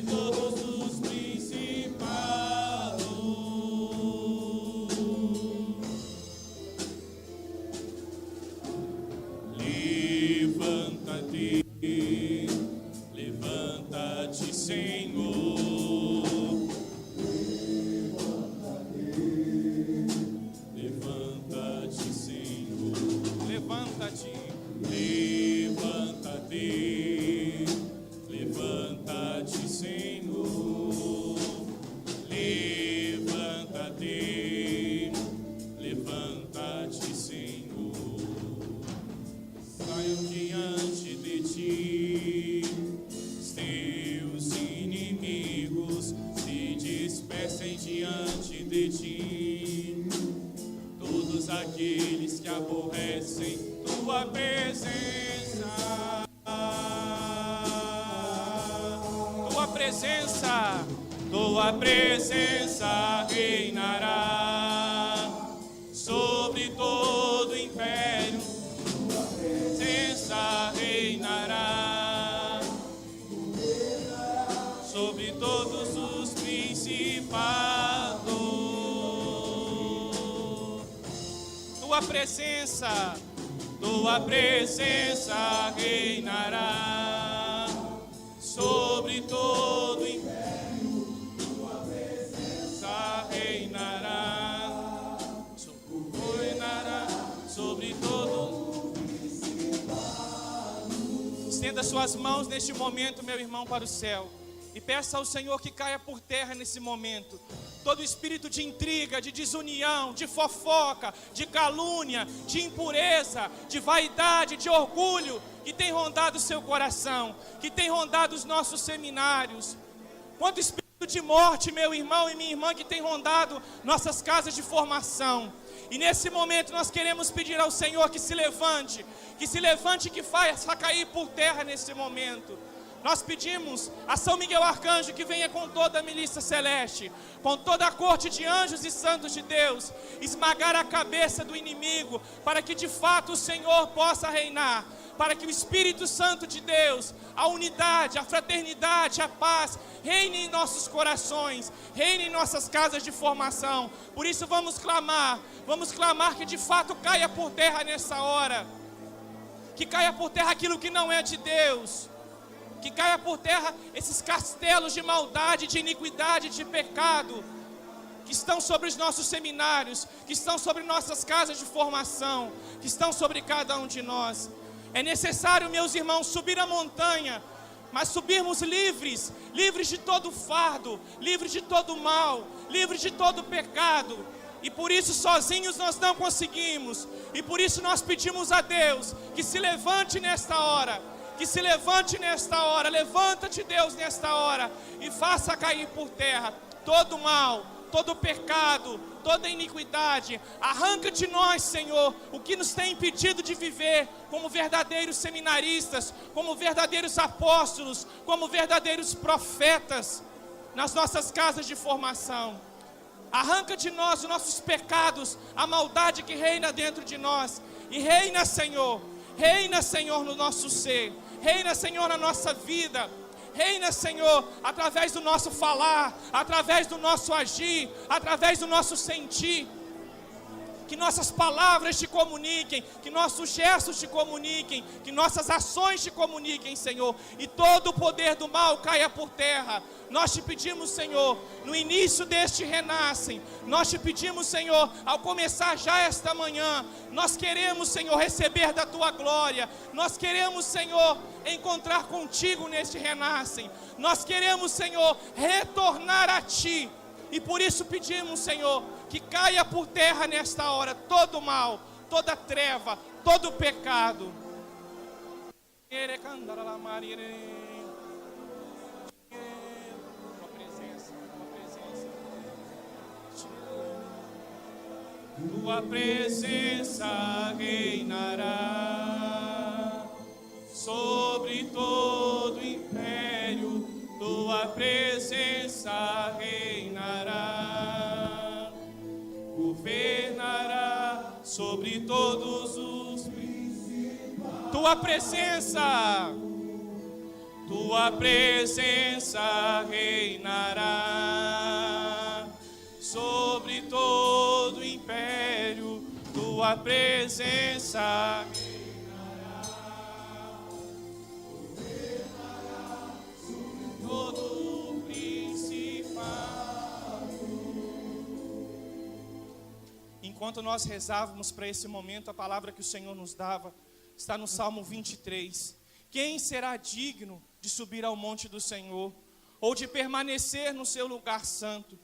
todos os principados. Levanta-te, levanta-te, Senhor. Levanta-te, Senhor. Levanta-te, levanta-te, levanta-te, Senhor. Levanta-te, levanta-te, Senhor. Saiam diante de ti os teus inimigos, se dispersem diante de ti todos aqueles que aborrecem tua presença. Tua presença, tua presença reinará sobre todo o império. Tua presença reinará sobre todos os principados. Tua presença reinará sobre todo o império. Tua presença reinará sobre todo. Estenda suas mãos neste momento, meu irmão, para o céu, e peça ao Senhor que caia por terra nesse momento todo espírito de intriga, de desunião, de fofoca, de calúnia, de impureza, de vaidade, de orgulho, que tem rondado o seu coração, que tem rondado os nossos seminários. Quanto espírito de morte, meu irmão e minha irmã, que tem rondado nossas casas de formação. E nesse momento nós queremos pedir ao Senhor que se levante, que faça cair por terra nesse momento. Nós pedimos a São Miguel Arcanjo que venha com toda a milícia celeste, com toda a corte de anjos e santos de Deus, esmagar a cabeça do inimigo, para que de fato o Senhor possa reinar, para que o Espírito Santo de Deus, a unidade, a fraternidade, a paz, reine em nossos corações, reine em nossas casas de formação. Por isso vamos clamar que de fato caia por terra nessa hora, que caia por terra aquilo que não é de Deus, que caia por terra esses castelos de maldade, de iniquidade, de pecado, que estão sobre os nossos seminários, que estão sobre nossas casas de formação, que estão sobre cada um de nós. É necessário, meus irmãos, subir a montanha, mas subirmos livres de todo fardo, livres de todo mal, livres de todo pecado. E por isso sozinhos nós não conseguimos, e por isso nós pedimos a Deus que se levante nesta hora, levanta-te, Deus, nesta hora, e faça cair por terra todo mal, todo pecado, toda iniquidade. Arranca de nós, Senhor, o que nos tem impedido de viver como verdadeiros seminaristas, como verdadeiros apóstolos, como verdadeiros profetas nas nossas casas de formação. Arranca de nós os nossos pecados, a maldade que reina dentro de nós, e reina, Senhor, no nosso ser. Reina, Senhor, na nossa vida. Reina, Senhor, através do nosso falar, através do nosso agir, através do nosso sentir. Que nossas palavras te comuniquem, que nossos gestos te comuniquem, que nossas ações te comuniquem, Senhor. E todo o poder do mal caia por terra. Nós te pedimos, Senhor, no início deste renascem. Nós te pedimos, Senhor, ao começar já esta manhã. Nós queremos, Senhor, receber da tua glória. Nós queremos, Senhor, encontrar contigo neste renascem. Nós queremos, Senhor, retornar a ti. E por isso pedimos, Senhor, que caia por terra nesta hora todo mal, toda treva, todo pecado. Tua presença reinará sobre todo o império. Tua presença reinará, governará sobre todos os principados. Tua presença tua presença reinará sobre todo o império, tua presença reinará, governará sobre todo o principado. Enquanto nós rezávamos para esse momento, a palavra que o Senhor nos dava está no Salmo 23. Quem será digno de subir ao monte do Senhor, ou de permanecer no seu lugar santo?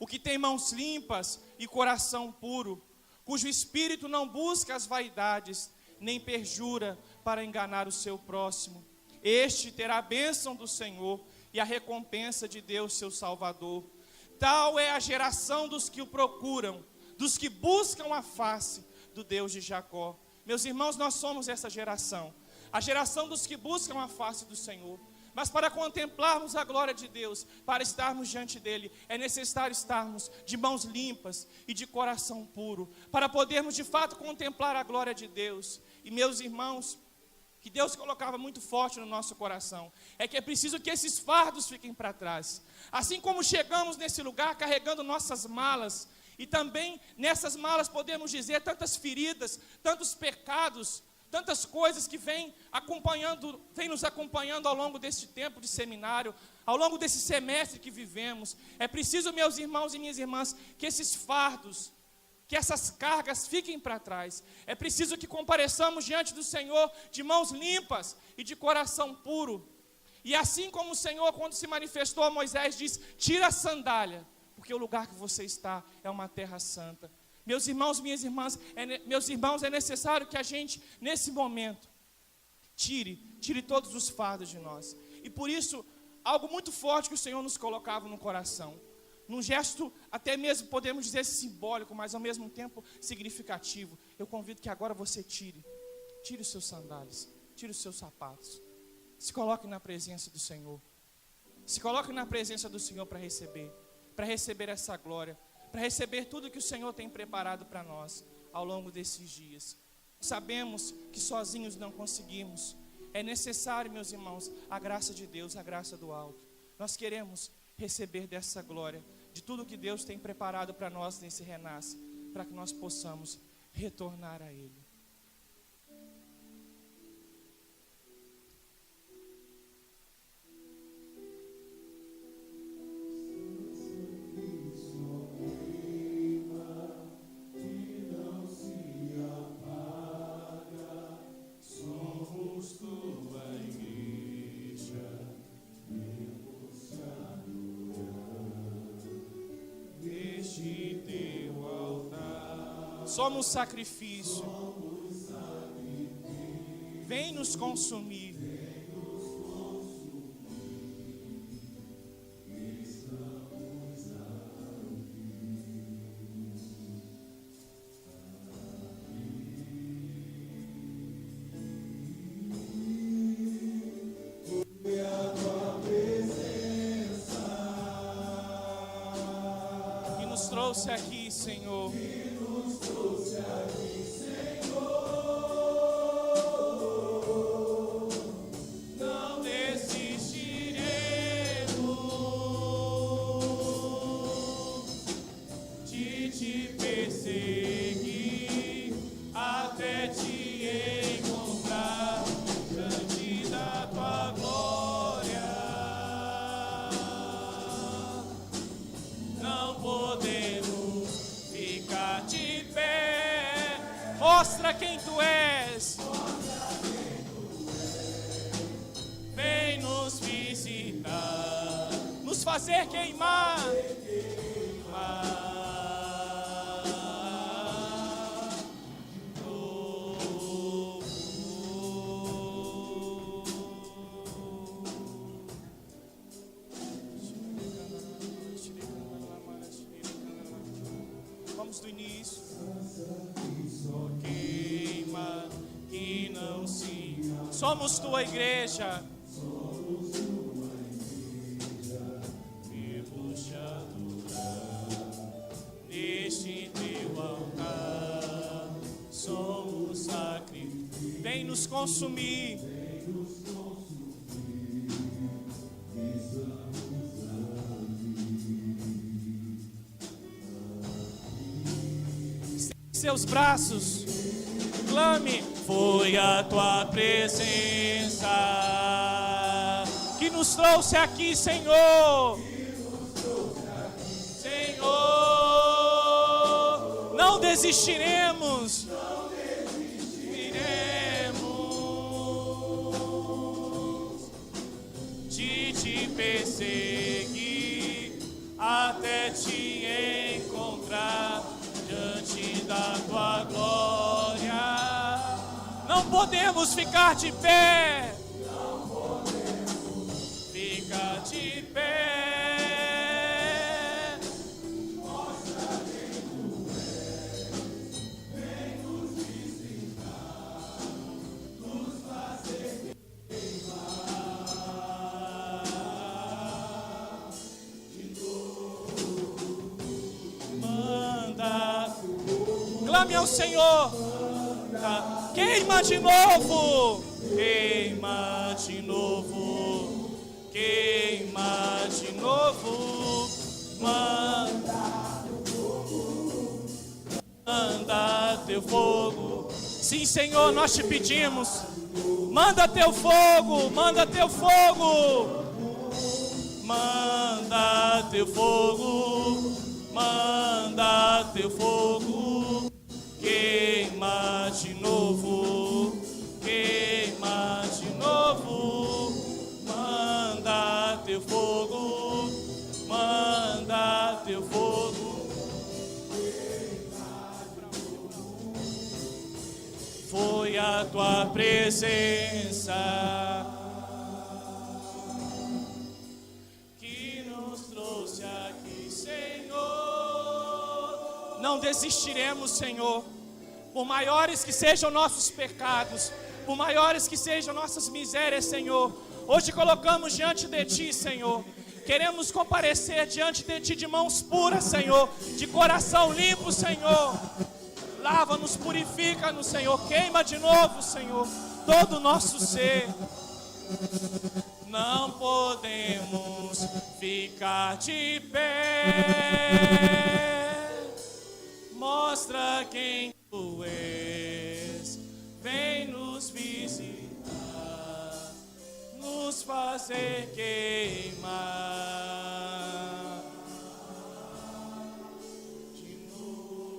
O que tem mãos limpas e coração puro, cujo espírito não busca as vaidades, nem perjura para enganar o seu próximo. Este terá a bênção do Senhor e a recompensa de Deus, seu Salvador. Tal é a geração dos que o procuram, dos que buscam a face do Deus de Jacó. Meus irmãos, nós somos essa geração, a geração dos que buscam a face do Senhor. Mas para contemplarmos a glória de Deus, para estarmos diante dEle, é necessário estarmos de mãos limpas e de coração puro, para podermos de fato contemplar a glória de Deus. E meus irmãos, que Deus colocava muito forte no nosso coração, é que é preciso que esses fardos fiquem para trás. Assim como chegamos nesse lugar carregando nossas malas, e também nessas malas podemos dizer tantas feridas, tantos pecados, tantas coisas que vêm nos acompanhando ao longo deste tempo de seminário, ao longo desse semestre que vivemos. É preciso, meus irmãos e minhas irmãs, que esses fardos, que essas cargas fiquem para trás. É preciso que compareçamos diante do Senhor de mãos limpas e de coração puro. E assim como o Senhor, quando se manifestou a Moisés, diz: tira a sandália, porque o lugar que você está é uma terra santa. Meus irmãos, minhas irmãs, é necessário que a gente, nesse momento, tire todos os fardos de nós. E por isso, algo muito forte que o Senhor nos colocava no coração, num gesto até mesmo, podemos dizer, simbólico, mas ao mesmo tempo significativo. Eu convido que agora você tire os seus sandálias, tire os seus sapatos, se coloque na presença do Senhor. Se coloque na presença do Senhor para receber essa glória, para receber tudo que o Senhor tem preparado para nós ao longo desses dias. Sabemos que sozinhos não conseguimos. É necessário, meus irmãos, a graça de Deus, a graça do alto. Nós queremos receber dessa glória, de tudo que Deus tem preparado para nós nesse renasce, para que nós possamos retornar a Ele. Somos sacrifício. Vem nos consumir. Que nos trouxe aqui, Senhor. Mostra quem tu és. Vem nos visitar, nos fazer queimar. Vamos do início. Somos tua igreja. Vemos te adorar neste teu altar. Somos sacrifício. Vem nos consumir. seus braços, clame. Foi a tua presença que nos trouxe aqui, Senhor. Senhor, não desistiremos. De te perseguir até te encontrar diante da tua glória. Não podemos ficar de pé. Não podemos ficar de pé. Mostra quem tu és, vem nos visitar, nos fazer queimar de novo. Manda, clame ao Senhor. Queima de novo, queima de novo, queima de novo, manda teu fogo. Sim, Senhor, nós te pedimos, manda teu fogo, manda teu fogo, manda teu fogo, manda teu fogo. Queima de novo, queima de novo, manda teu fogo, manda teu fogo. Foi a tua presença que nos trouxe aqui, Senhor. Não desistiremos, Senhor. Por maiores que sejam nossos pecados, por maiores que sejam nossas misérias, Senhor, hoje colocamos diante de Ti, Senhor. Queremos comparecer diante de Ti de mãos puras, Senhor, de coração limpo, Senhor. Lava-nos, purifica-nos, Senhor. Queima de novo, Senhor, todo o nosso ser. Não podemos ficar de pé. Mostra quem Tu és, vem nos visitar, nos fazer queimar.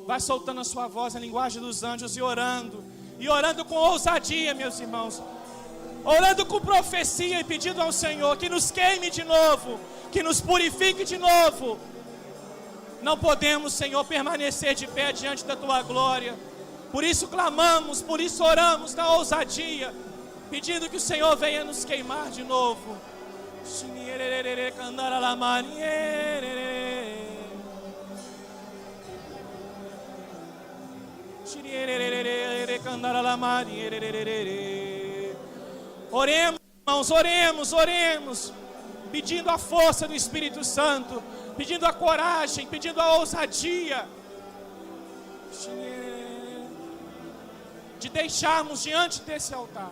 Vai soltando a sua voz, a linguagem dos anjos, e orando com ousadia, meus irmãos, orando com profecia e pedindo ao Senhor que nos queime de novo, que nos purifique de novo. Não podemos, Senhor, permanecer de pé diante da Tua glória. Por isso clamamos, por isso oramos na ousadia, pedindo que o Senhor venha nos queimar de novo. Oremos, irmãos, oremos, pedindo a força do Espírito Santo, pedindo a coragem, pedindo a ousadia de deixarmos diante desse altar,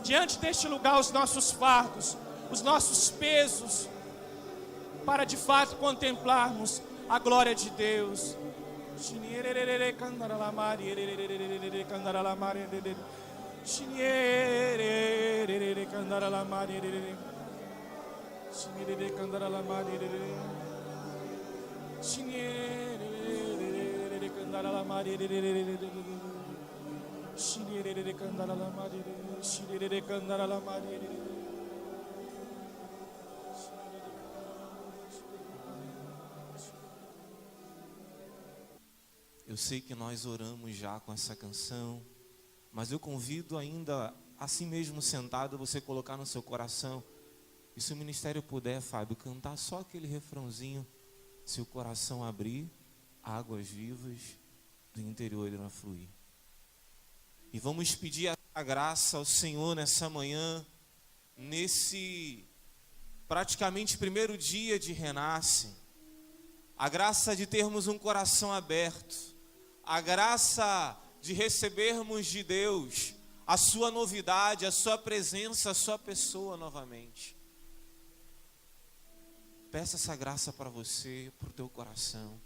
diante deste lugar, os nossos fardos, os nossos pesos, para de fato contemplarmos a glória de Deus. Eu sei que nós oramos já com essa canção, mas eu convido ainda, assim mesmo sentado, você colocar no seu coração, e se o ministério puder, Fábio, cantar só aquele refrãozinho, se o coração abrir, águas vivas do interior irão fluir. E vamos pedir a graça ao Senhor nessa manhã, nesse praticamente primeiro dia de Renasce, a graça de termos um coração aberto, a graça de recebermos de Deus a sua novidade, a sua presença, a sua pessoa novamente. Peça essa graça para você, para o teu coração.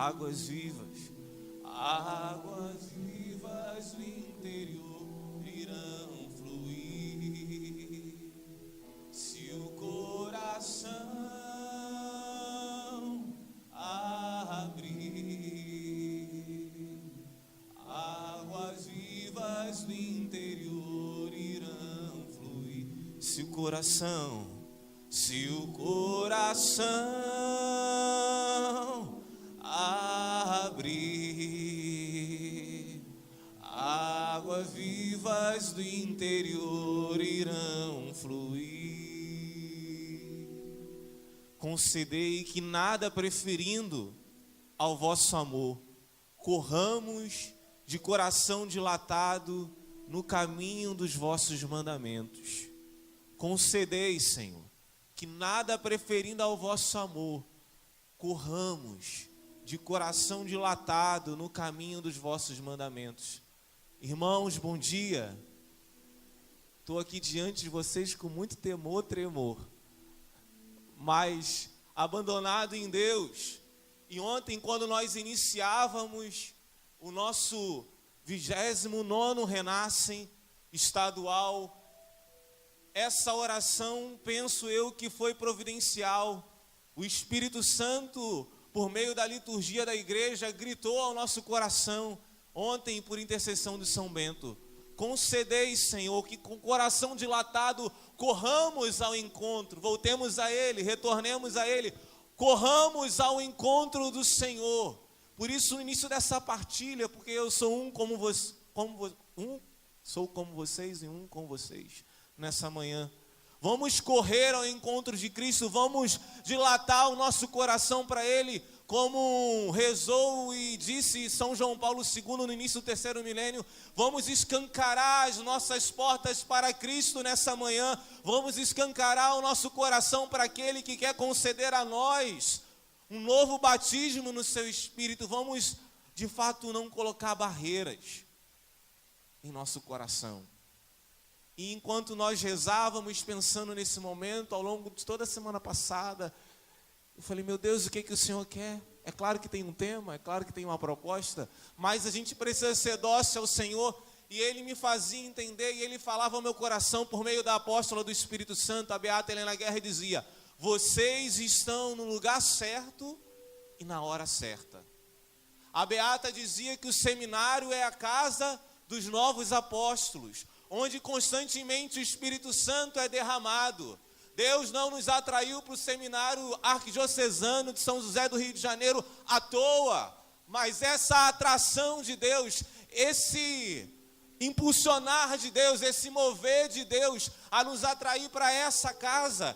águas vivas do interior irão fluir. Se o coração abrir, águas vivas do interior irão fluir. Se o coração abrir, águas vivas do interior irão fluir. Concedei que nada preferindo ao vosso amor, corramos de coração dilatado no caminho dos vossos mandamentos. Concedei, Senhor, que nada preferindo ao vosso amor, corramos de coração dilatado no caminho dos vossos mandamentos. Irmãos, bom dia. Estou aqui diante de vocês com muito temor, tremor, mas abandonado em Deus. E ontem, quando nós iniciávamos o nosso 29º Renascem estadual, essa oração, penso eu, que foi providencial. O Espírito Santo, por meio da liturgia da igreja, gritou ao nosso coração, ontem, por intercessão de São Bento: concedei, Senhor, que com o coração dilatado corramos ao encontro, voltemos a Ele, retornemos a Ele, corramos ao encontro do Senhor. Por isso, no início dessa partilha, porque eu sou sou como vocês e um com vocês, nessa manhã, vamos correr ao encontro de Cristo, vamos dilatar o nosso coração para Ele, como rezou e disse São João Paulo II no início do 3º milênio. Vamos escancarar as nossas portas para Cristo nessa manhã, vamos escancarar o nosso coração para aquele que quer conceder a nós um novo batismo no seu Espírito. Vamos, de fato, não colocar barreiras em nosso coração. E enquanto nós rezávamos, pensando nesse momento, ao longo de toda a semana passada, eu falei: meu Deus, o que o Senhor quer? É claro que tem um tema, é claro que tem uma proposta, mas a gente precisa ser dócil ao Senhor. E Ele me fazia entender, e Ele falava ao meu coração por meio da apóstola do Espírito Santo, a beata Helena Guerra, e dizia: vocês estão no lugar certo e na hora certa. A beata dizia que o seminário é a casa dos novos apóstolos, onde constantemente o Espírito Santo é derramado. Deus não nos atraiu para o seminário arquidiocesano de São José do Rio de Janeiro à toa, mas essa atração de Deus, esse impulsionar de Deus, esse mover de Deus a nos atrair para essa casa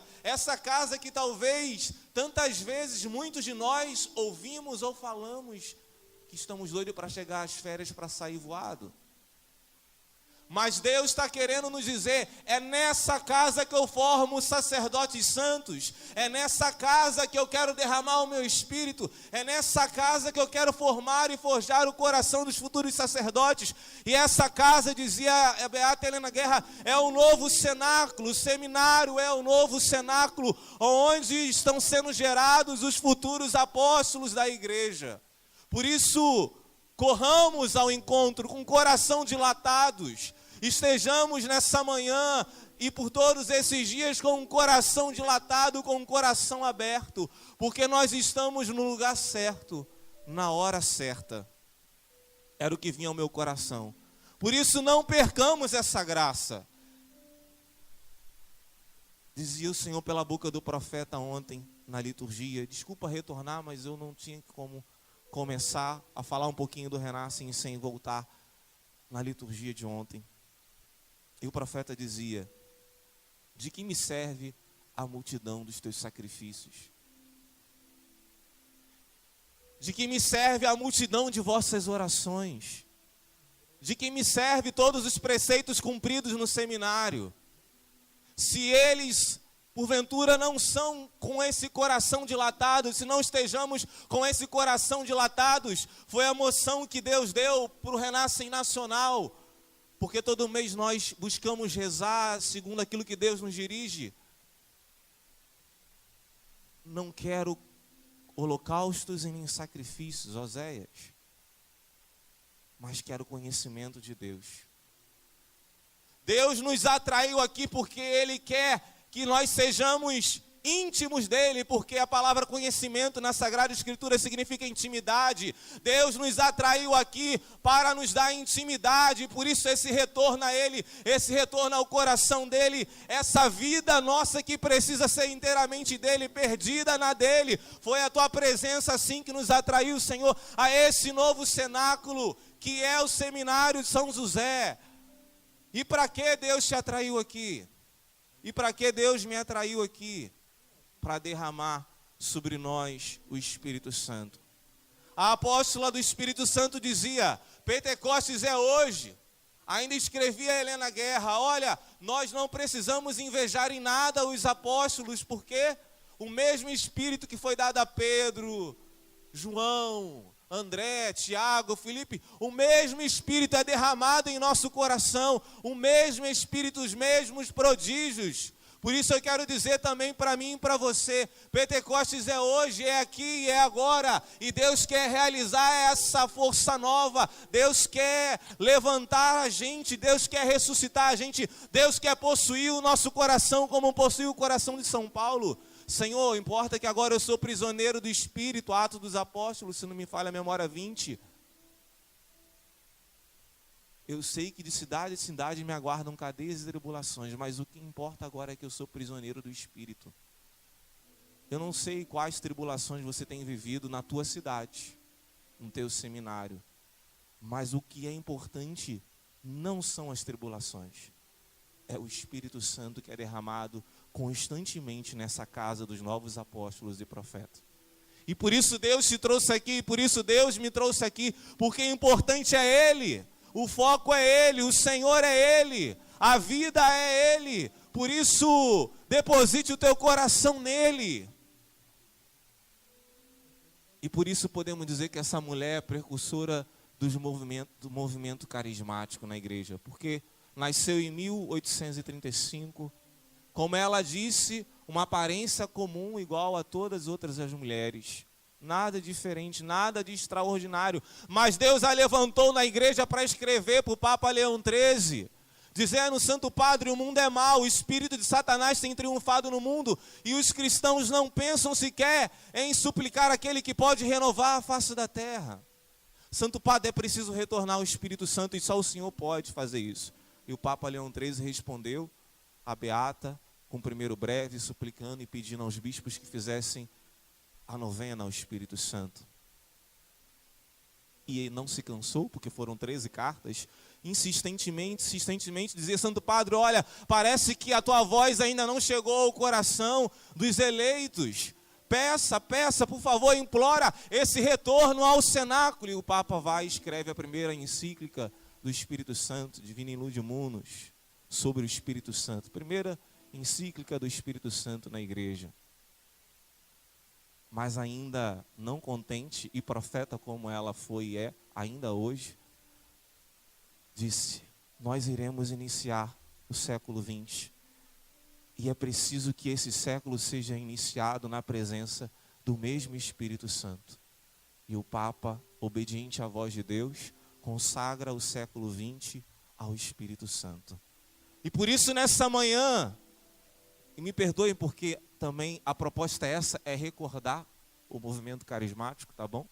que talvez tantas vezes muitos de nós ouvimos ou falamos que estamos doidos para chegar às férias para sair voado. Mas Deus está querendo nos dizer: é nessa casa que eu formo sacerdotes santos, é nessa casa que eu quero derramar o meu Espírito, é nessa casa que eu quero formar e forjar o coração dos futuros sacerdotes. E essa casa, dizia a beata Helena Guerra, é o novo cenáculo, o seminário é o novo cenáculo, onde estão sendo gerados os futuros apóstolos da igreja. Por isso, corramos ao encontro com o coração dilatados, estejamos nessa manhã e por todos esses dias com um coração dilatado, com um coração aberto, porque nós estamos no lugar certo, na hora certa. Era o que vinha ao meu coração. Por isso não percamos essa graça. Dizia o Senhor pela boca do profeta ontem na liturgia. Desculpa retornar, mas eu não tinha como começar a falar um pouquinho do Renascem sem voltar na liturgia de ontem. E o profeta dizia: de que me serve a multidão dos teus sacrifícios? De que me serve a multidão de vossas orações? De que me serve todos os preceitos cumpridos no seminário? Se eles, porventura, não são com esse coração dilatado, se não estejamos com esse coração dilatados, foi a moção que Deus deu para o Renascem Nacional, porque todo mês nós buscamos rezar segundo aquilo que Deus nos dirige. Não quero holocaustos e nem sacrifícios, Oséias, mas quero conhecimento de Deus. Deus nos atraiu aqui porque Ele quer que nós sejamos íntimos dele, porque a palavra conhecimento na Sagrada Escritura significa intimidade. Deus nos atraiu aqui para nos dar intimidade, por isso esse retorno a Ele, esse retorno ao coração dEle, essa vida nossa que precisa ser inteiramente dEle, perdida na dEle. Foi a Tua presença assim que nos atraiu, Senhor, a esse novo cenáculo, que é o Seminário de São José. E para que Deus te atraiu aqui? E para que Deus me atraiu aqui? Para derramar sobre nós o Espírito Santo. A apóstola do Espírito Santo dizia: Pentecostes é hoje. Ainda escrevia a Helena Guerra: olha, nós não precisamos invejar em nada os apóstolos, porque o mesmo Espírito que foi dado a Pedro, João, André, Tiago, Felipe, o mesmo Espírito é derramado em nosso coração, o mesmo Espírito, os mesmos prodígios. Por isso eu quero dizer também para mim e para você, Pentecostes é hoje, é aqui e é agora, e Deus quer realizar essa força nova, Deus quer levantar a gente, Deus quer ressuscitar a gente, Deus quer possuir o nosso coração como possuiu o coração de São Paulo. Senhor, importa que agora eu sou prisioneiro do Espírito, Atos dos Apóstolos, se não me falha a memória, 20. Eu sei que de cidade em cidade me aguardam cadeias e tribulações, mas o que importa agora é que eu sou prisioneiro do Espírito. Eu não sei quais tribulações você tem vivido na tua cidade, no teu seminário, mas o que é importante não são as tribulações, é o Espírito Santo que é derramado constantemente nessa casa dos novos apóstolos e profetas. E por isso Deus te trouxe aqui, por isso Deus me trouxe aqui, porque o importante é Ele. O foco é Ele, o Senhor é Ele, a vida é Ele. Por isso, deposite o teu coração nele. E por isso podemos dizer que essa mulher é precursora do movimento carismático na igreja. Porque nasceu em 1835, como ela disse, uma aparência comum igual a todas as outras as mulheres. Nada diferente, nada de extraordinário. Mas Deus a levantou na igreja para escrever para o Papa Leão XIII, dizendo: Santo Padre, o mundo é mau, o espírito de Satanás tem triunfado no mundo, e os cristãos não pensam sequer em suplicar aquele que pode renovar a face da terra. Santo Padre, é preciso retornar ao Espírito Santo, e só o Senhor pode fazer isso. E o Papa Leão XIII respondeu a Beata, com o primeiro breve, suplicando e pedindo aos bispos que fizessem a novena ao Espírito Santo. E ele não se cansou, porque foram 13 cartas, insistentemente dizia: Santo Padre, olha, parece que a tua voz ainda não chegou ao coração dos eleitos. Peça, por favor, implora esse retorno ao cenáculo. E o Papa vai e escreve a primeira encíclica do Espírito Santo, Divina Ilude Munus, sobre o Espírito Santo. Primeira encíclica do Espírito Santo na igreja. Mas ainda não contente, e profeta como ela foi e é, ainda hoje, disse: nós iremos iniciar o século 20. E é preciso que esse século seja iniciado na presença do mesmo Espírito Santo. E o Papa, obediente à voz de Deus, consagra o século 20 ao Espírito Santo. E por isso nessa manhã, e me perdoem porque também a proposta é recordar o movimento carismático, tá bom?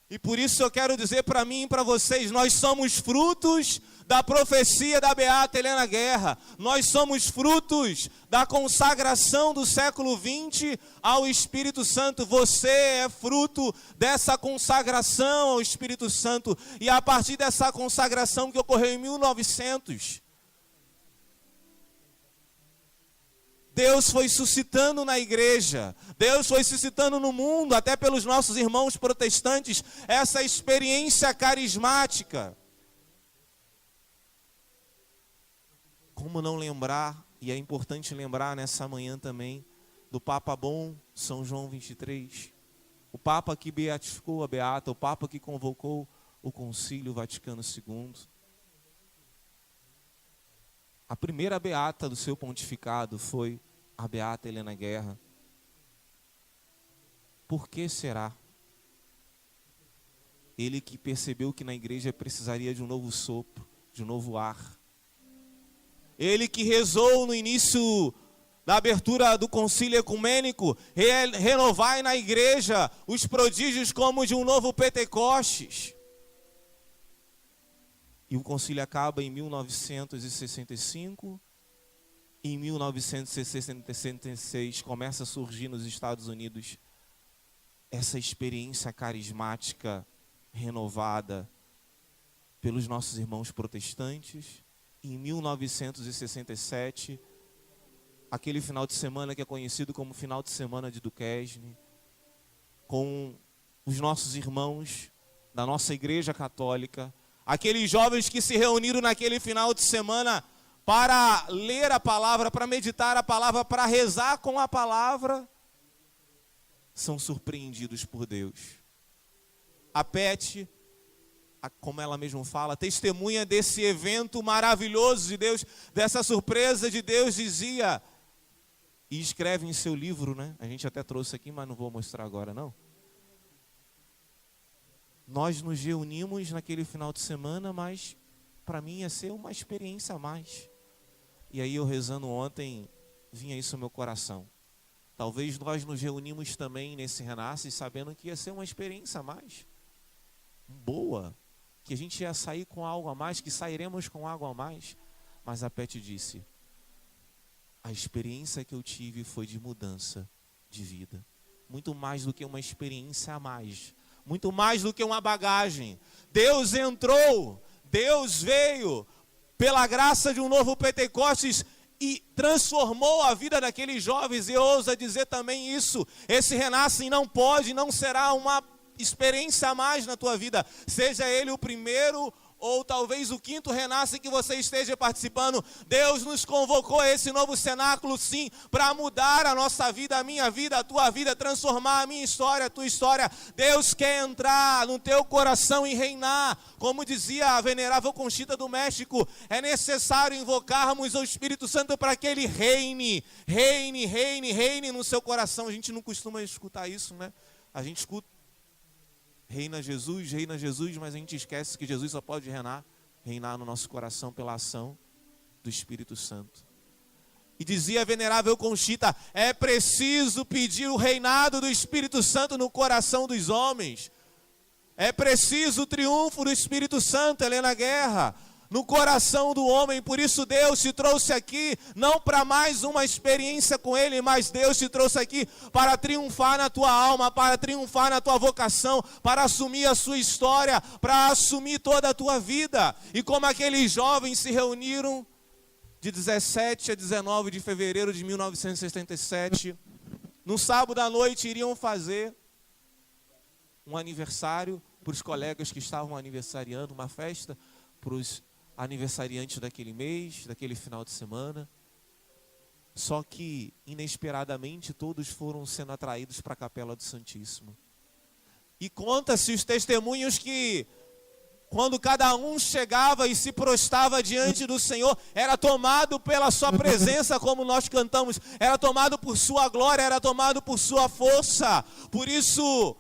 E por isso eu quero dizer para mim e para vocês, nós somos frutos da profecia da Beata Helena Guerra. Nós somos frutos da consagração do século 20 ao Espírito Santo. Você é fruto dessa consagração ao Espírito Santo. E a partir dessa consagração que ocorreu em 1900, Deus foi suscitando na igreja, Deus foi suscitando no mundo, até pelos nossos irmãos protestantes, essa experiência carismática. Como não lembrar, e é importante lembrar nessa manhã também, do Papa Bom São João 23, o Papa que beatificou a Beata, o Papa que convocou o Concílio Vaticano II. A primeira beata do seu pontificado foi a Beata Helena Guerra. Por que será? Ele que percebeu que na igreja precisaria de um novo sopro, de um novo ar. Ele que rezou no início da abertura do concílio ecumênico, renovai na igreja os prodígios como de um novo Pentecostes. E o concílio acaba em 1965. Em 1966 começa a surgir nos Estados Unidos essa experiência carismática renovada pelos nossos irmãos protestantes. Em 1967, aquele final de semana que é conhecido como final de semana de Duquesne, com os nossos irmãos da nossa igreja católica, aqueles jovens que se reuniram naquele final de semana para ler a palavra, para meditar a palavra, para rezar com a palavra, são surpreendidos por Deus. A Pet, como ela mesma fala, testemunha desse evento maravilhoso de Deus, dessa surpresa de Deus, dizia, e escreve em seu livro, né? A gente até trouxe aqui, mas não vou mostrar agora não. Nós nos reunimos naquele final de semana, mas para mim ia ser uma experiência a mais. E aí eu rezando ontem, vinha isso no meu coração. Talvez nós nos reunimos também nesse Renasce, sabendo que ia ser uma experiência a mais. Boa. Que a gente ia sair com algo a mais, que sairemos com algo a mais. Mas a Pet disse, a experiência que eu tive foi de mudança de vida. Muito mais do que uma experiência a mais. Muito mais do que uma bagagem. Deus entrou, Deus veio, pela graça de um novo Pentecostes, e transformou a vida daqueles jovens. E ousa dizer também isso, esse Renasce não pode, não será uma experiência a mais na tua vida, seja ele o primeiro ou talvez o quinto Renasce que você esteja participando. Deus nos convocou a esse novo cenáculo, sim, para mudar a nossa vida, a minha vida, a tua vida, transformar a minha história, a tua história. Deus quer entrar no teu coração e reinar. Como dizia a venerável Conchita do México, é necessário invocarmos o Espírito Santo para que ele reine no seu coração. A gente não costuma escutar isso, né? A gente escuta reina Jesus, mas a gente esquece que Jesus só pode reinar no nosso coração pela ação do Espírito Santo. E dizia a venerável Conchita, é preciso pedir o reinado do Espírito Santo no coração dos homens. É preciso o triunfo do Espírito Santo, Helena Guerra, no coração do homem. Por isso Deus te trouxe aqui, não para mais uma experiência com Ele, mas Deus te trouxe aqui para triunfar na tua alma, para triunfar na tua vocação, para assumir a sua história, para assumir toda a tua vida. E como aqueles jovens se reuniram de 17 a 19 de fevereiro de 1977, no sábado à noite iriam fazer um aniversário para os colegas que estavam aniversariando, uma festa para os aniversariantes daquele mês, daquele final de semana. Só que, inesperadamente, todos foram sendo atraídos para a Capela do Santíssimo. E conta-se os testemunhos que, quando cada um chegava e se prostrava diante do Senhor, era tomado pela sua presença, como nós cantamos, era tomado por sua glória, era tomado por sua força. Por isso,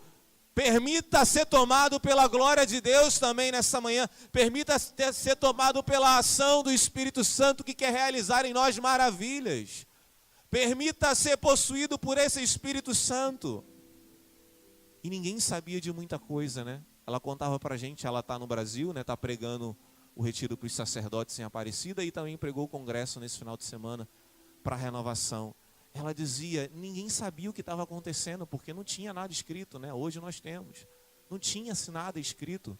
permita ser tomado pela glória de Deus também nessa manhã. Permita ser tomado pela ação do Espírito Santo que quer realizar em nós maravilhas. Permita ser possuído por esse Espírito Santo. E ninguém sabia de muita coisa, né? Ela contava pra gente, ela está no Brasil, né? Está pregando o retiro para os sacerdotes em Aparecida e também pregou o congresso nesse final de semana para a renovação. Ela dizia, ninguém sabia o que estava acontecendo, porque não tinha nada escrito, né? Hoje nós temos. Não tinha-se nada escrito.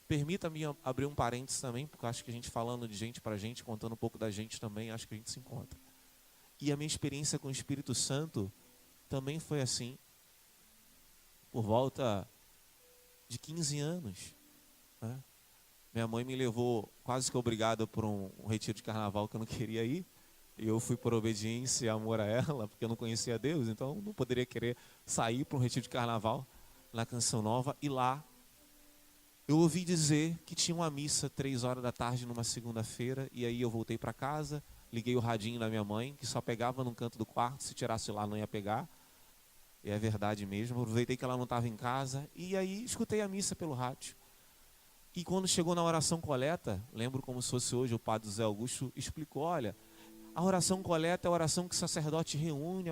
Permita-me abrir um parênteses também, porque acho que a gente falando de gente para gente, contando um pouco da gente também, acho que a gente se encontra. E a minha experiência com o Espírito Santo também foi assim, por volta de 15 anos. Né? Minha mãe me levou quase que obrigada por um retiro de carnaval que eu não queria ir. E eu fui por obediência e amor a ela, porque eu não conhecia Deus, então não poderia querer sair para um retiro de carnaval na Canção Nova. E lá eu ouvi dizer que tinha uma missa 3 horas da tarde numa segunda-feira. E aí eu voltei para casa, liguei o radinho da minha mãe, que só pegava num canto do quarto, se tirasse lá não ia pegar. E é verdade mesmo, aproveitei que ela não estava em casa, e aí escutei a missa pelo rádio. E quando chegou na oração coleta, lembro como se fosse hoje, o padre José Augusto explicou, olha, a oração coleta é a oração que o sacerdote reúne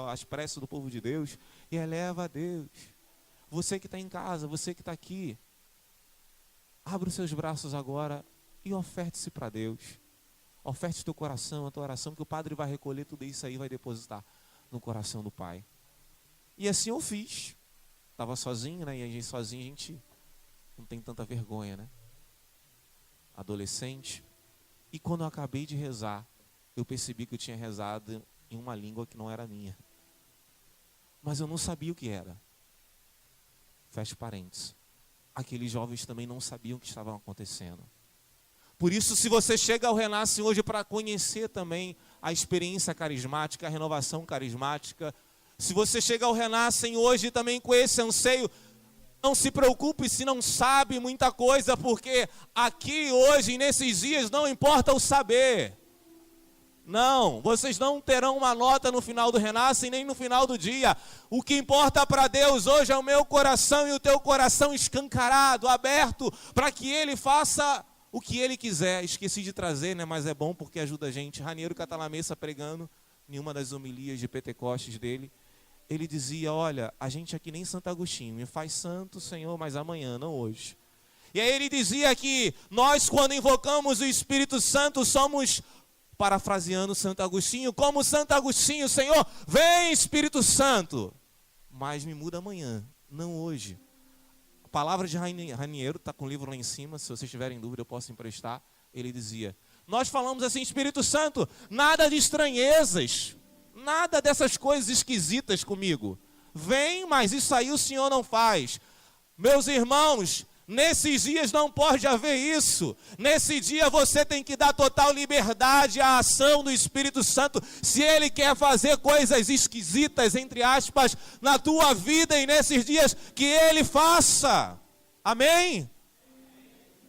as preces do povo de Deus e eleva a Deus. Você que está em casa, você que está aqui, abre os seus braços agora e oferte-se para Deus. Oferte teu coração, a tua oração, que o Padre vai recolher tudo isso aí e vai depositar no coração do Pai. E assim eu fiz. Estava sozinho, né? E a gente sozinho, a gente não tem tanta vergonha, né? Adolescente. E quando eu acabei de rezar, eu percebi que eu tinha rezado em uma língua que não era minha. Mas eu não sabia o que era. Fecha parênteses. Aqueles jovens também não sabiam o que estava acontecendo. Por isso, se você chega ao Renasce hoje para conhecer também a experiência carismática, a renovação carismática, se você chega ao Renasce hoje também com esse anseio, não se preocupe se não sabe muita coisa, porque aqui hoje, nesses dias, não importa o saber. Não, vocês não terão uma nota no final do Renasce, nem no final do dia. O que importa para Deus hoje é o meu coração e o teu coração escancarado, aberto, para que Ele faça o que Ele quiser. Esqueci de trazer, né? Mas é bom porque ajuda a gente. Raniero Catalamessa pregando em uma das homilias de Pentecostes dele. Ele dizia, olha, a gente aqui nem Santo Agostinho, me faz santo, Senhor, mas amanhã, não hoje. E aí ele dizia que nós, quando invocamos o Espírito Santo, somos, parafraseando Santo Agostinho, como Santo Agostinho, Senhor, vem Espírito Santo, mas me muda amanhã, não hoje. A palavra de Raniero, está com o livro lá em cima, se vocês tiverem dúvida eu posso emprestar. Ele dizia, nós falamos assim, Espírito Santo, nada de estranhezas, nada dessas coisas esquisitas comigo. Vem, mas isso aí o Senhor não faz. Meus irmãos, nesses dias não pode haver isso. Nesse dia você tem que dar total liberdade à ação do Espírito Santo. Se Ele quer fazer coisas esquisitas, entre aspas, na tua vida e nesses dias, que Ele faça. Amém?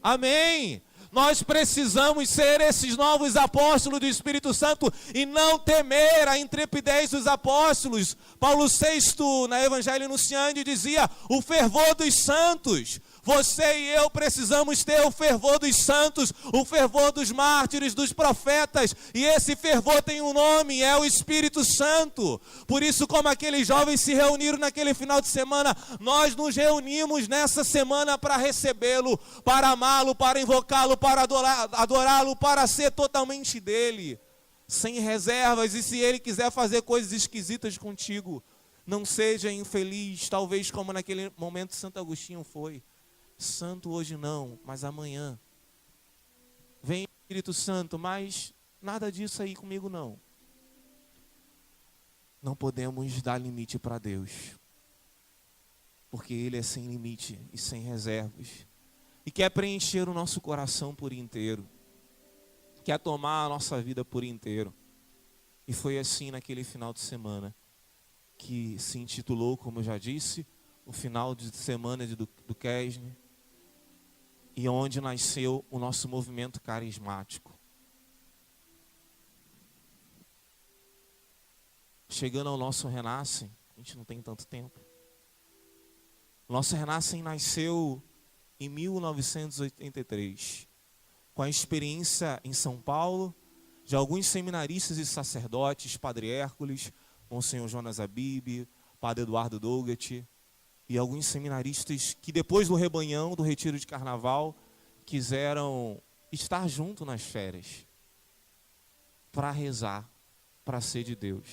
Amém. Nós precisamos ser esses novos apóstolos do Espírito Santo e não temer a intrepidez dos apóstolos. Paulo VI, na Evangelho Nunciandi, dizia, o fervor dos santos. Você e eu precisamos ter o fervor dos santos, o fervor dos mártires, dos profetas. E esse fervor tem um nome, é o Espírito Santo. Por isso, como aqueles jovens se reuniram naquele final de semana, nós nos reunimos nessa semana para recebê-lo, para amá-lo, para invocá-lo, para adorá-lo, para ser totalmente dele, sem reservas. E se ele quiser fazer coisas esquisitas contigo, não seja infeliz, talvez como naquele momento Santo Agostinho foi. Santo hoje não, mas amanhã. Vem Espírito Santo, mas nada disso aí comigo não. Não podemos dar limite para Deus, porque Ele é sem limite e sem reservas. E quer preencher o nosso coração por inteiro. Quer tomar a nossa vida por inteiro. E foi assim naquele final de semana, que se intitulou, como eu já disse, o final de semana do Quesne, e onde nasceu o nosso movimento carismático. Chegando ao nosso Renascem, a gente não tem tanto tempo. O nosso Renascem nasceu em 1983, com a experiência em São Paulo, de alguns seminaristas e sacerdotes, Padre Hércules, Monsenhor Jonas Abib, Padre Eduardo Doughet, e alguns seminaristas que depois do rebanhão, do retiro de carnaval, quiseram estar junto nas férias, para rezar, para ser de Deus.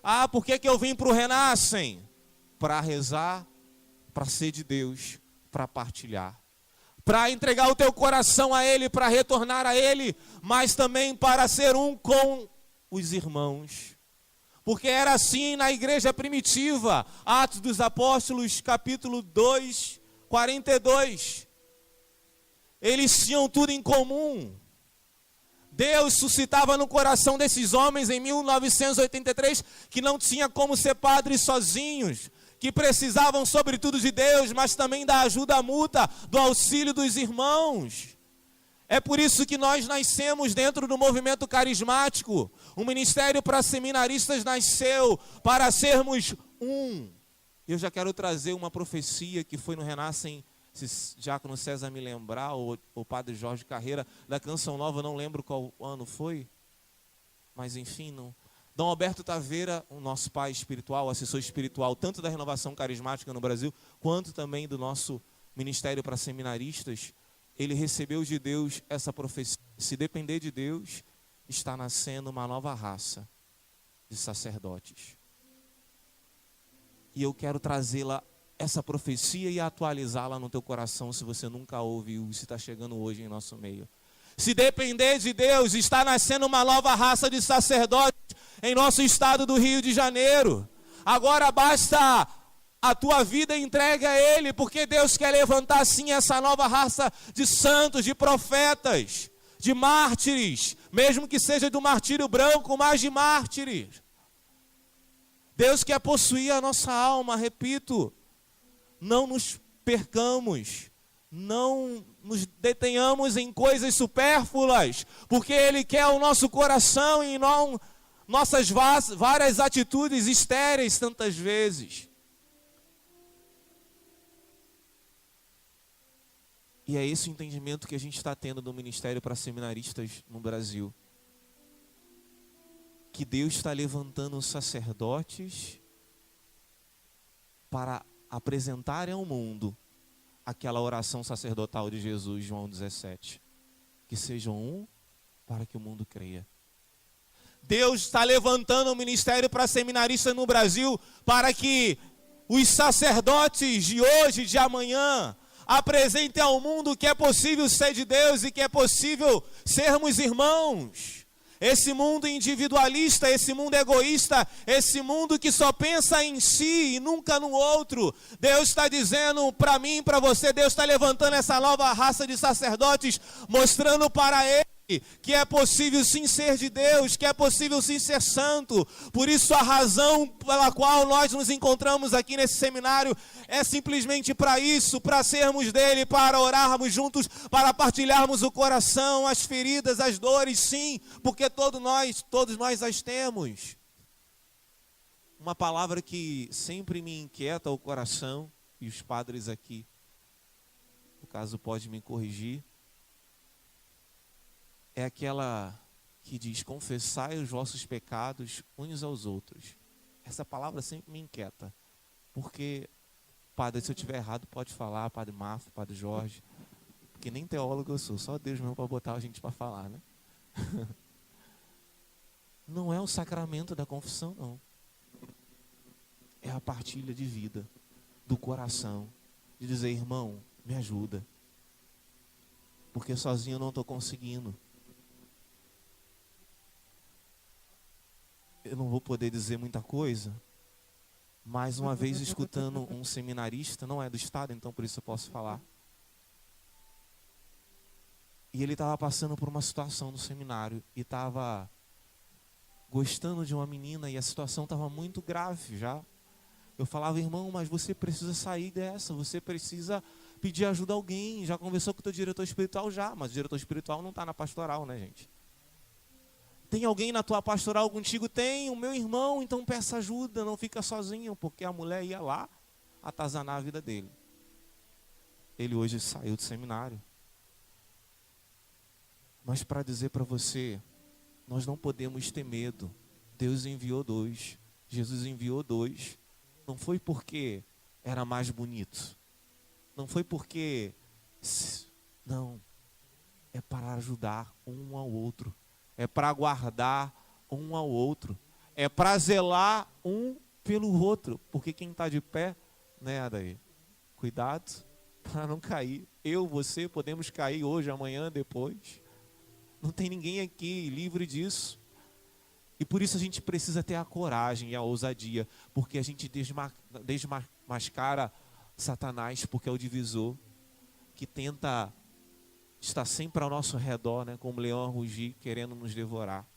Ah, por que eu vim para o Renascem? Para rezar, para ser de Deus, para partilhar. Para entregar o teu coração a Ele, para retornar a Ele, mas também para ser um com os irmãos. Porque era assim na igreja primitiva. Atos dos Apóstolos, capítulo 2, 42. Eles tinham tudo em comum. Deus suscitava no coração desses homens em 1983 que não tinha como ser padres sozinhos, que precisavam sobretudo de Deus, mas também da ajuda mútua, do auxílio dos irmãos. É por isso que nós nascemos dentro do movimento carismático. O ministério para seminaristas nasceu para sermos Eu já quero trazer uma profecia que foi no Renascem, se Diácono César me lembrar, ou o Padre Jorge Carreira, da Canção Nova, não lembro qual ano foi, mas enfim, não. Dom Alberto Taveira, o nosso pai espiritual, assessor espiritual, tanto da Renovação Carismática no Brasil, quanto também do nosso Ministério para Seminaristas, ele recebeu de Deus essa profecia. Se depender de Deus, está nascendo uma nova raça de sacerdotes. E eu quero trazê-la, essa profecia, e atualizá-la no teu coração, se você nunca ouviu, se está chegando hoje em nosso meio. Se depender de Deus, está nascendo uma nova raça de sacerdotes em nosso estado do Rio de Janeiro. Agora basta a tua vida entregue a Ele, porque Deus quer levantar sim essa nova raça de santos, de profetas, de mártires, mesmo que seja do martírio branco, mas de mártires. Deus quer possuir a nossa alma, repito, não nos percamos, não nos detenhamos em coisas supérfluas, porque Ele quer o nosso coração e não nossas várias atitudes estéreis tantas vezes. E é esse o entendimento que a gente está tendo do Ministério para Seminaristas no Brasil. Que Deus está levantando os sacerdotes para apresentarem ao mundo aquela oração sacerdotal de Jesus, João 17. Que sejam um para que o mundo creia. Deus está levantando o Ministério para Seminaristas no Brasil para que os sacerdotes de hoje, de amanhã, apresentem ao mundo que é possível ser de Deus e que é possível sermos irmãos. Esse mundo individualista, esse mundo egoísta, esse mundo que só pensa em si e nunca no outro. Deus está dizendo para mim e para você, Deus está levantando essa nova raça de sacerdotes, mostrando para Ele que é possível sim ser de Deus, que é possível sim ser santo. Por isso a razão pela qual nós nos encontramos aqui nesse seminário é simplesmente para isso, para sermos dele, para orarmos juntos, para partilharmos o coração, as feridas, as dores, sim, porque todos nós as temos. Uma palavra que sempre me inquieta o coração, e os padres aqui, no caso pode me corrigir, é aquela que diz: confessai os vossos pecados uns aos outros. Essa palavra sempre me inquieta, porque, padre, se eu estiver errado, pode falar, padre Mafra, padre Jorge, porque nem teólogo eu sou, só Deus mesmo para botar a gente para falar, né? Não é o sacramento da confissão, não. É a partilha de vida, do coração, de dizer: irmão, me ajuda, porque sozinho eu não estou conseguindo. Eu não vou poder dizer muita coisa, mas uma vez escutando um seminarista, não é do estado, então por isso eu posso falar. E ele estava passando por uma situação no seminário e estava gostando de uma menina e a situação estava muito grave já. Eu falava: irmão, mas você precisa sair dessa, você precisa pedir ajuda a alguém. Já conversou com o teu diretor espiritual? Já, mas o diretor espiritual não está na pastoral, né, gente? Tem alguém na tua pastoral contigo? Tem, o meu irmão, então peça ajuda, não fica sozinho, porque a mulher ia lá atazanar a vida dele. Ele hoje saiu do seminário. Mas para dizer para você, nós não podemos ter medo. Deus enviou 2, Jesus enviou 2. Não foi porque era mais bonito, não foi porque, não, é para ajudar um ao outro. É para guardar um ao outro. É para zelar um pelo outro. Porque quem está de pé, né, Adair? Cuidado para não cair. Eu, você, podemos cair hoje, amanhã, depois. Não tem ninguém aqui livre disso. E por isso a gente precisa ter a coragem e a ousadia. Porque a gente desmascara Satanás, porque é o divisor que tenta está sempre ao nosso redor, né, como leão a rugir, querendo nos devorar.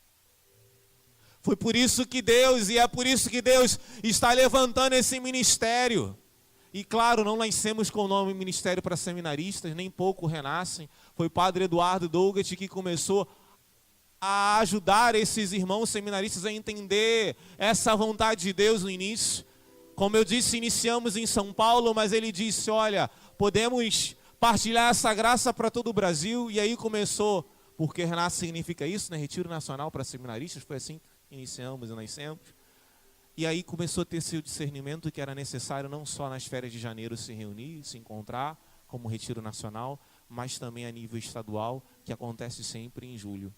Foi por isso que Deus, e é por isso que Deus está levantando esse ministério. E claro, não nascemos com o nome Ministério para Seminaristas, nem pouco renascem. Foi o padre Eduardo Douglas que começou a ajudar esses irmãos seminaristas a entender essa vontade de Deus no início. Como eu disse, iniciamos em São Paulo, mas ele disse, olha, podemos partilhar essa graça para todo o Brasil. E aí começou, porque Renasce significa isso, né? Retiro Nacional para Seminaristas, foi assim que iniciamos e nascemos. E aí começou a ter seu discernimento que era necessário não só nas férias de janeiro se reunir, se encontrar como Retiro Nacional, mas também a nível estadual, que acontece sempre em julho.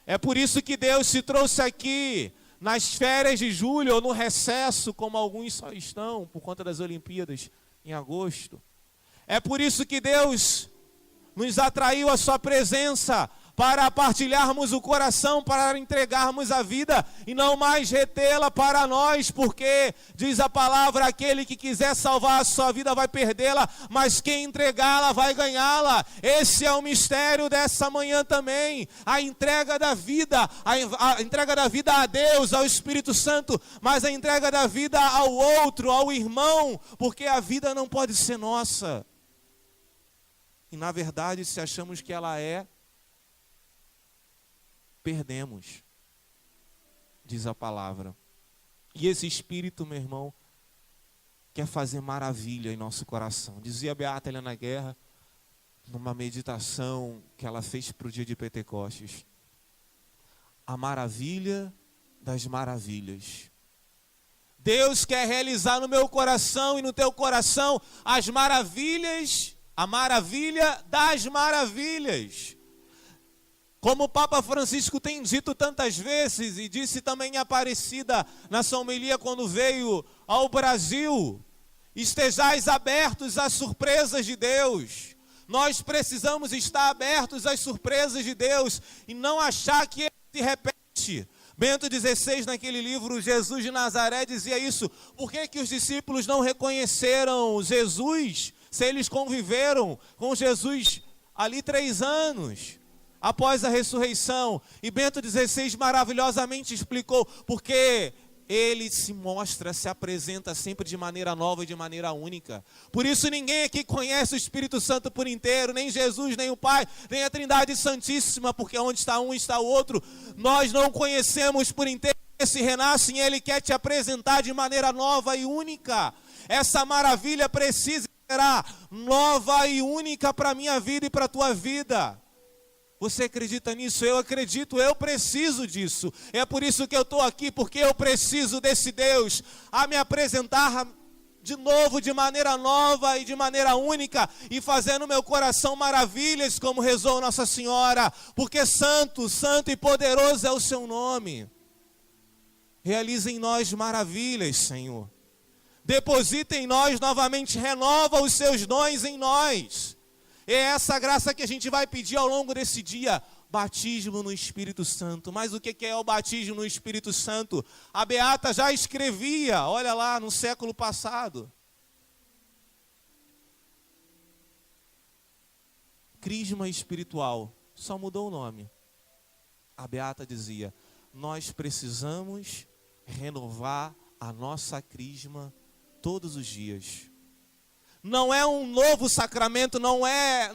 É por isso que Deus se trouxe aqui nas férias de julho ou no recesso, como alguns só estão por conta das Olimpíadas em agosto. É por isso que Deus nos atraiu a sua presença para partilharmos o coração, para entregarmos a vida e não mais retê-la para nós, porque diz a palavra, aquele que quiser salvar a sua vida vai perdê-la, mas quem entregá-la vai ganhá-la. Esse é o mistério dessa manhã também, a entrega da vida, a entrega da vida a Deus, ao Espírito Santo, mas a entrega da vida ao outro, ao irmão, porque a vida não pode ser nossa. E na verdade, se achamos que ela é, perdemos, diz a palavra. E esse Espírito, meu irmão, quer fazer maravilha em nosso coração. Dizia a Beata Helena Guerra, numa meditação que ela fez para o dia de Pentecostes, a maravilha das maravilhas. Deus quer realizar no meu coração e no teu coração as maravilhas, a maravilha das maravilhas. Como o Papa Francisco tem dito tantas vezes, e disse também em Aparecida, na sua homilia quando veio ao Brasil, estejais abertos às surpresas de Deus. Nós precisamos estar abertos às surpresas de Deus e não achar que ele se repete. Bento XVI, naquele livro Jesus de Nazaré, dizia isso. Por que os discípulos não reconheceram Jesus, se eles conviveram com Jesus ali 3 anos? Após a ressurreição, e Bento XVI maravilhosamente explicou, porque ele se mostra, se apresenta sempre de maneira nova e de maneira única. Por isso ninguém aqui conhece o Espírito Santo por inteiro, nem Jesus, nem o Pai, nem a Trindade Santíssima, porque onde está um está o outro. Nós não conhecemos por inteiro. Esse Renasce, ele quer te apresentar de maneira nova e única. Essa maravilha precisa ser nova e única para a minha vida e para a tua vida. Você acredita nisso? Eu acredito, eu preciso disso. É por isso que eu estou aqui, porque eu preciso desse Deus a me apresentar de novo, de maneira nova e de maneira única, e fazer no meu coração maravilhas, como rezou Nossa Senhora, porque santo, santo e poderoso é o seu nome. Realize em nós maravilhas, Senhor. Deposita em nós novamente, renova os seus dons em nós. É essa graça que a gente vai pedir ao longo desse dia, batismo no Espírito Santo. Mas o que é o batismo no Espírito Santo? A Beata já escrevia, olha lá, no século passado. Crisma espiritual, só mudou o nome. A Beata dizia, nós precisamos renovar a nossa crisma todos os dias. Não é um novo sacramento, não. É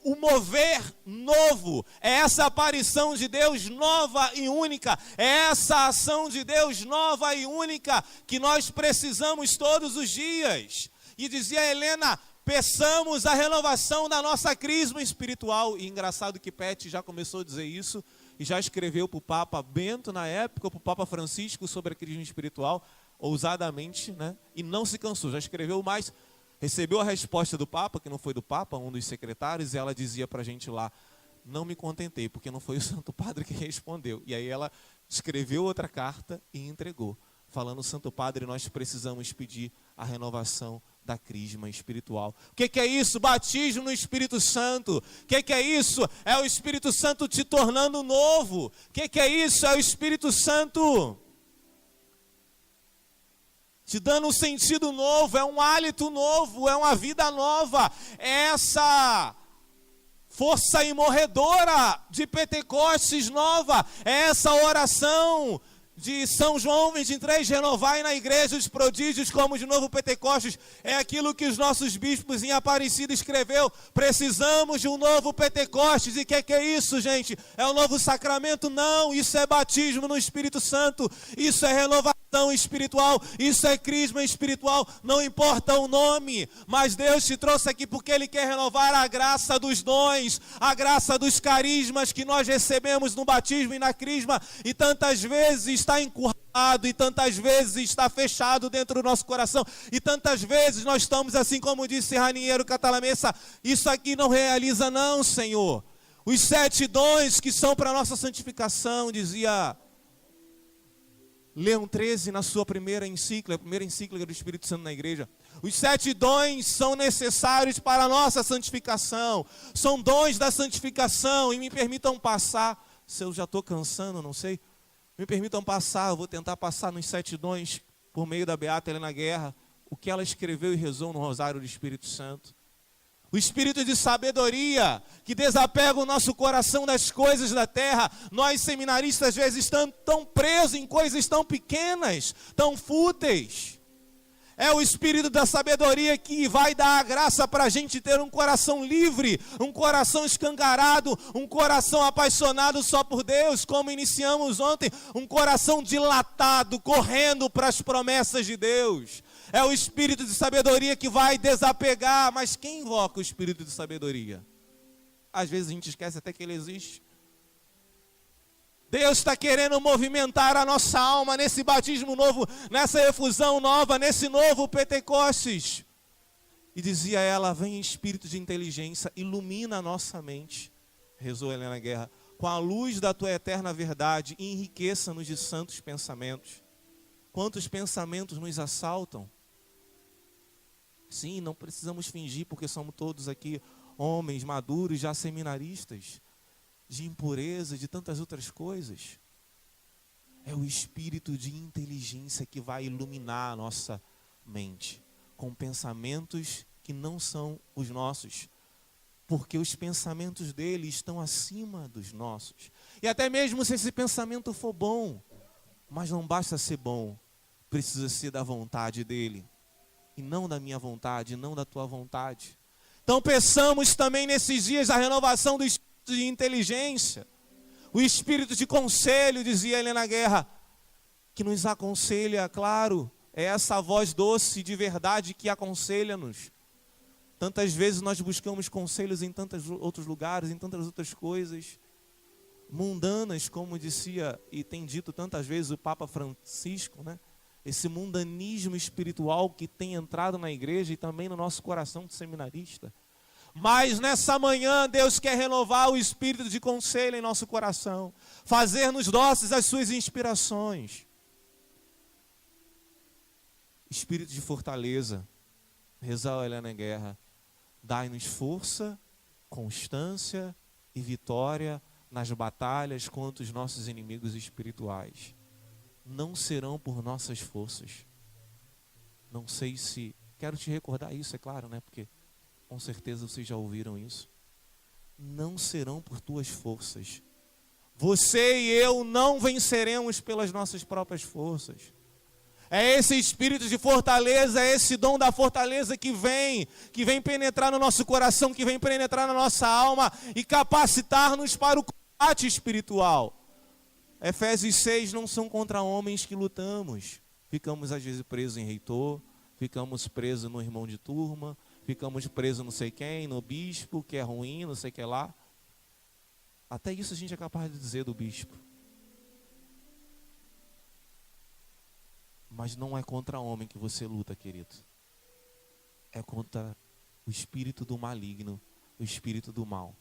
o mover novo, é essa aparição de Deus nova e única, é essa ação de Deus nova e única que nós precisamos todos os dias. E dizia Helena, peçamos a renovação da nossa crisma espiritual. E engraçado que Pet já começou a dizer isso, e já escreveu para o Papa Bento na época, para o Papa Francisco sobre a crisma espiritual, ousadamente, né? E não se cansou, já escreveu mais, recebeu a resposta do Papa, que não foi do Papa, um dos secretários, e ela dizia para a gente lá, não me contentei, porque não foi o Santo Padre que respondeu. E aí ela escreveu outra carta e entregou, falando, Santo Padre, nós precisamos pedir a renovação da crisma espiritual. O que é isso? Batismo no Espírito Santo. O que é isso? É o Espírito Santo te tornando novo. O que é isso? É o Espírito Santo te dando um sentido novo, é um hálito novo, é uma vida nova. É essa força imorredora de Pentecostes nova, é essa oração de São João 23, renovai na igreja os prodígios como de novo Pentecostes. É aquilo que os nossos bispos em Aparecida escreveu, precisamos de um novo Pentecostes. E o que é isso, gente? É o novo sacramento? Não, isso é batismo no Espírito Santo, isso é renovação espiritual, isso é crisma espiritual, não importa o nome, mas Deus te trouxe aqui porque Ele quer renovar a graça dos dons, a graça dos carismas que nós recebemos no batismo e na crisma, e tantas vezes está encurralado, e tantas vezes está fechado dentro do nosso coração, e tantas vezes nós estamos assim como disse Raniero Catalamessa, isso aqui não realiza não, Senhor. Os 7 dons que são para a nossa santificação, dizia Leão XIII na sua primeira encíclica do Espírito Santo na igreja. Os 7 dons são necessários para a nossa santificação. São dons da santificação. E me permitam passar, se eu já estou cansando, não sei. Me permitam passar, eu vou tentar passar nos 7 dons, por meio da Beata Helena Guerra, o que ela escreveu e rezou no Rosário do Espírito Santo. O espírito de sabedoria que desapega o nosso coração das coisas da terra. Nós seminaristas às vezes estamos tão presos em coisas tão pequenas, tão fúteis. É o espírito da sabedoria que vai dar a graça para a gente ter um coração livre, um coração escancarado, um coração apaixonado só por Deus, como iniciamos ontem, um coração dilatado, correndo para as promessas de Deus. É o espírito de sabedoria que vai desapegar. Mas quem invoca o espírito de sabedoria? Às vezes a gente esquece até que ele existe. Deus está querendo movimentar a nossa alma nesse batismo novo, nessa efusão nova, nesse novo Pentecostes. E dizia ela, vem espírito de inteligência, ilumina a nossa mente, rezou Helena Guerra, com a luz da tua eterna verdade, e enriqueça-nos de santos pensamentos. Quantos pensamentos nos assaltam? Sim, não precisamos fingir, porque somos todos aqui homens maduros, já seminaristas, de impureza, de tantas outras coisas. É o espírito de inteligência que vai iluminar a nossa mente, com pensamentos que não são os nossos, porque os pensamentos dele estão acima dos nossos. E até mesmo se esse pensamento for bom, mas não basta ser bom, precisa ser da vontade dele, e não da minha vontade, não da tua vontade. Então peçamos também nesses dias a renovação do espírito de inteligência, o espírito de conselho, dizia Helena Guerra, que nos aconselha, claro, é essa voz doce de verdade que aconselha-nos. Tantas vezes nós buscamos conselhos em tantos outros lugares, em tantas outras coisas mundanas, como dizia e tem dito tantas vezes o Papa Francisco, né? Esse mundanismo espiritual que tem entrado na igreja e também no nosso coração de seminarista. Mas nessa manhã Deus quer renovar o espírito de conselho em nosso coração, fazer-nos doces as suas inspirações. Espírito de fortaleza, rezar a Helena Guerra, dai-nos força, constância e vitória nas batalhas contra os nossos inimigos espirituais. Não serão por nossas forças. Não sei se... Quero te recordar isso, é claro, né? Porque com certeza vocês já ouviram isso. Não serão por tuas forças. Você e eu não venceremos pelas nossas próprias forças. É esse espírito de fortaleza, é esse dom da fortaleza que vem penetrar no nosso coração, que vem penetrar na nossa alma e capacitar-nos para o combate espiritual. Efésios 6, não são contra homens que lutamos. Ficamos às vezes presos em reitor, ficamos presos no irmão de turma, ficamos presos não sei quem, no bispo, que é ruim, não sei o que lá. Até isso a gente é capaz de dizer do bispo. Mas não é contra homem que você luta, querido. É contra o espírito do maligno, o espírito do mal.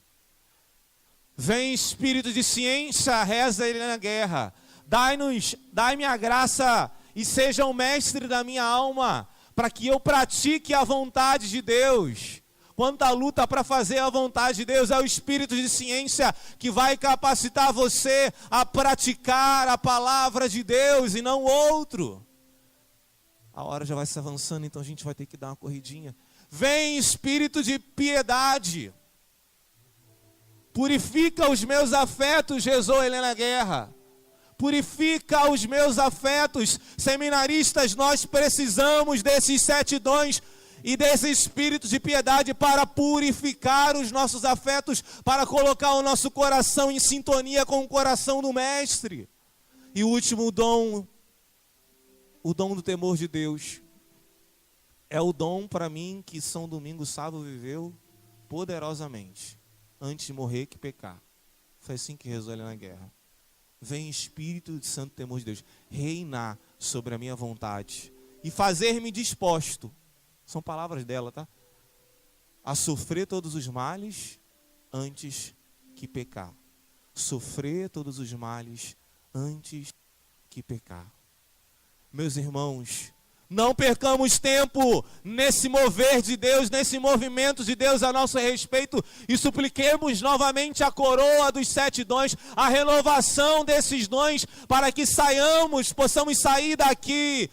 Vem espírito de ciência, reza ele na guerra. Dai-me a graça e seja o mestre da minha alma, para que eu pratique a vontade de Deus. Quanta luta para fazer a vontade de Deus, é o espírito de ciência que vai capacitar você a praticar a palavra de Deus e não outro. A hora já vai se avançando, então a gente vai ter que dar uma corridinha. Vem espírito de piedade. Purifica os meus afetos, rezou Helena Guerra. Purifica os meus afetos. Seminaristas, nós precisamos desses 7 dons e desse espírito de piedade para purificar os nossos afetos, para colocar o nosso coração em sintonia com o coração do Mestre. E o último dom o dom do temor de Deus é o dom para mim que São Domingos Sávio viveu poderosamente. Antes de morrer que pecar. Foi assim que rezou ele na guerra. Vem Espírito de santo temor de Deus reinar sobre a minha vontade e fazer-me disposto, são palavras dela, tá? A sofrer todos os males antes que pecar. Sofrer todos os males antes que pecar. Meus irmãos, não percamos tempo nesse mover de Deus, nesse movimento de Deus a nosso respeito e supliquemos novamente a coroa dos 7 dons, a renovação desses dons para que possamos sair daqui,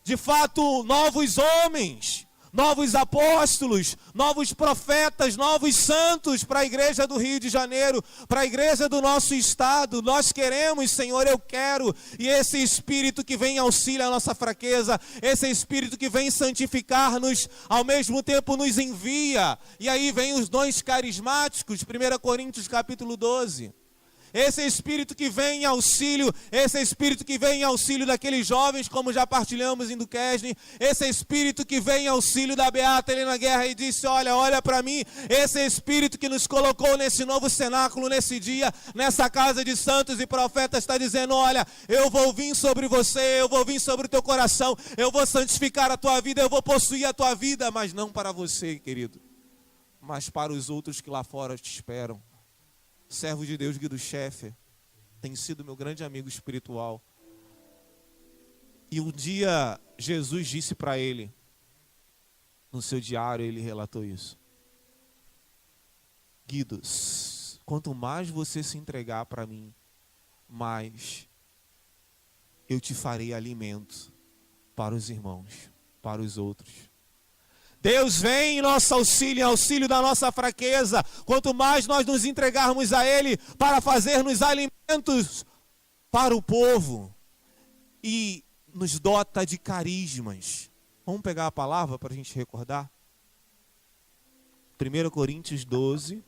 de fato, novos homens, novos apóstolos, novos profetas, novos santos para a igreja do Rio de Janeiro, para a igreja do nosso estado. Nós queremos, Senhor, eu quero. E esse Espírito que vem auxiliar a nossa fraqueza, esse Espírito que vem santificar-nos, ao mesmo tempo nos envia. E aí vem os dons carismáticos, 1 Coríntios capítulo 12. Esse Espírito que vem em auxílio, esse Espírito que vem em auxílio daqueles jovens, como já partilhamos em Duquesne, esse Espírito que vem em auxílio da Beata Helena Guerra e disse, olha para mim, esse Espírito que nos colocou nesse novo cenáculo, nesse dia, nessa casa de santos e profetas, está dizendo, olha, eu vou vir sobre você, eu vou vir sobre o teu coração, eu vou santificar a tua vida, eu vou possuir a tua vida, mas não para você, querido, mas para os outros que lá fora te esperam. Servo de Deus, Guido Schaeffer, tem sido meu grande amigo espiritual. E um dia Jesus disse para ele, no seu diário ele relatou isso. Guido, quanto mais você se entregar para mim, mais eu te farei alimento para os irmãos, para os outros. Deus vem em nosso auxílio, em auxílio da nossa fraqueza. Quanto mais nós nos entregarmos a Ele para fazermos alimentos para o povo. E nos dota de carismas. Vamos pegar a palavra para a gente recordar? 1 Coríntios 12.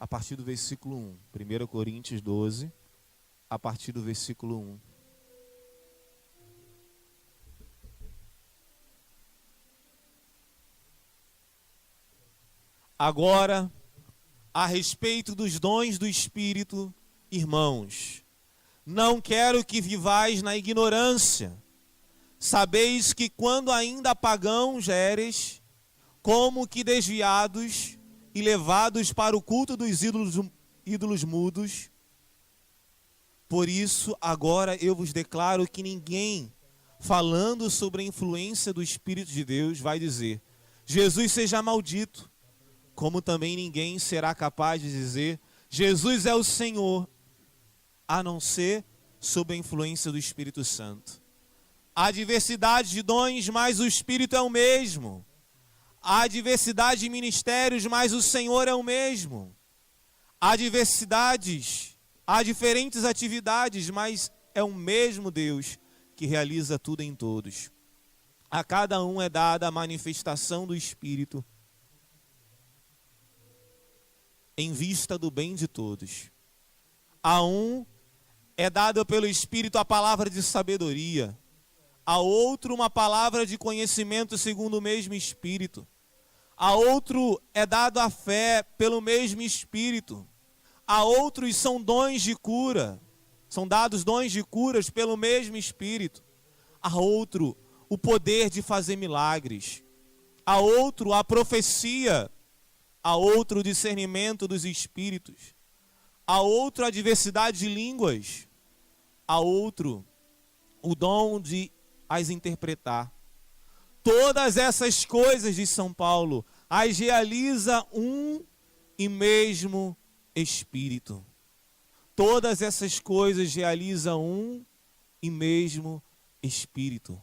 A partir do versículo 1. 1 Coríntios 12, a partir do versículo 1. Agora, a respeito dos dons do Espírito, irmãos, não quero que vivais na ignorância. Sabeis que quando ainda pagãos éreis, como que desviados e levados para o culto dos ídolos mudos. Por isso, agora eu vos declaro que ninguém, falando sobre a influência do Espírito de Deus, vai dizer, Jesus seja maldito, como também ninguém será capaz de dizer, Jesus é o Senhor, a não ser sob a influência do Espírito Santo. Há diversidade de dons, mas o Espírito é o mesmo. Há diversidade de ministérios, mas o Senhor é o mesmo. Há diferentes atividades, mas é o mesmo Deus que realiza tudo em todos. A cada um é dada a manifestação do Espírito em vista do bem de todos. A um é dada pelo Espírito a palavra de sabedoria, a outro uma palavra de conhecimento segundo o mesmo Espírito. A outro é dado a fé pelo mesmo Espírito. A outros são dons de cura. São dados dons de curas pelo mesmo Espírito. A outro o poder de fazer milagres. A outro a profecia. A outro o discernimento dos espíritos. A outro a diversidade de línguas. A outro o dom de as interpretar. Todas essas coisas, diz São Paulo, as realiza um e mesmo Espírito. Todas essas coisas realiza um e mesmo Espírito.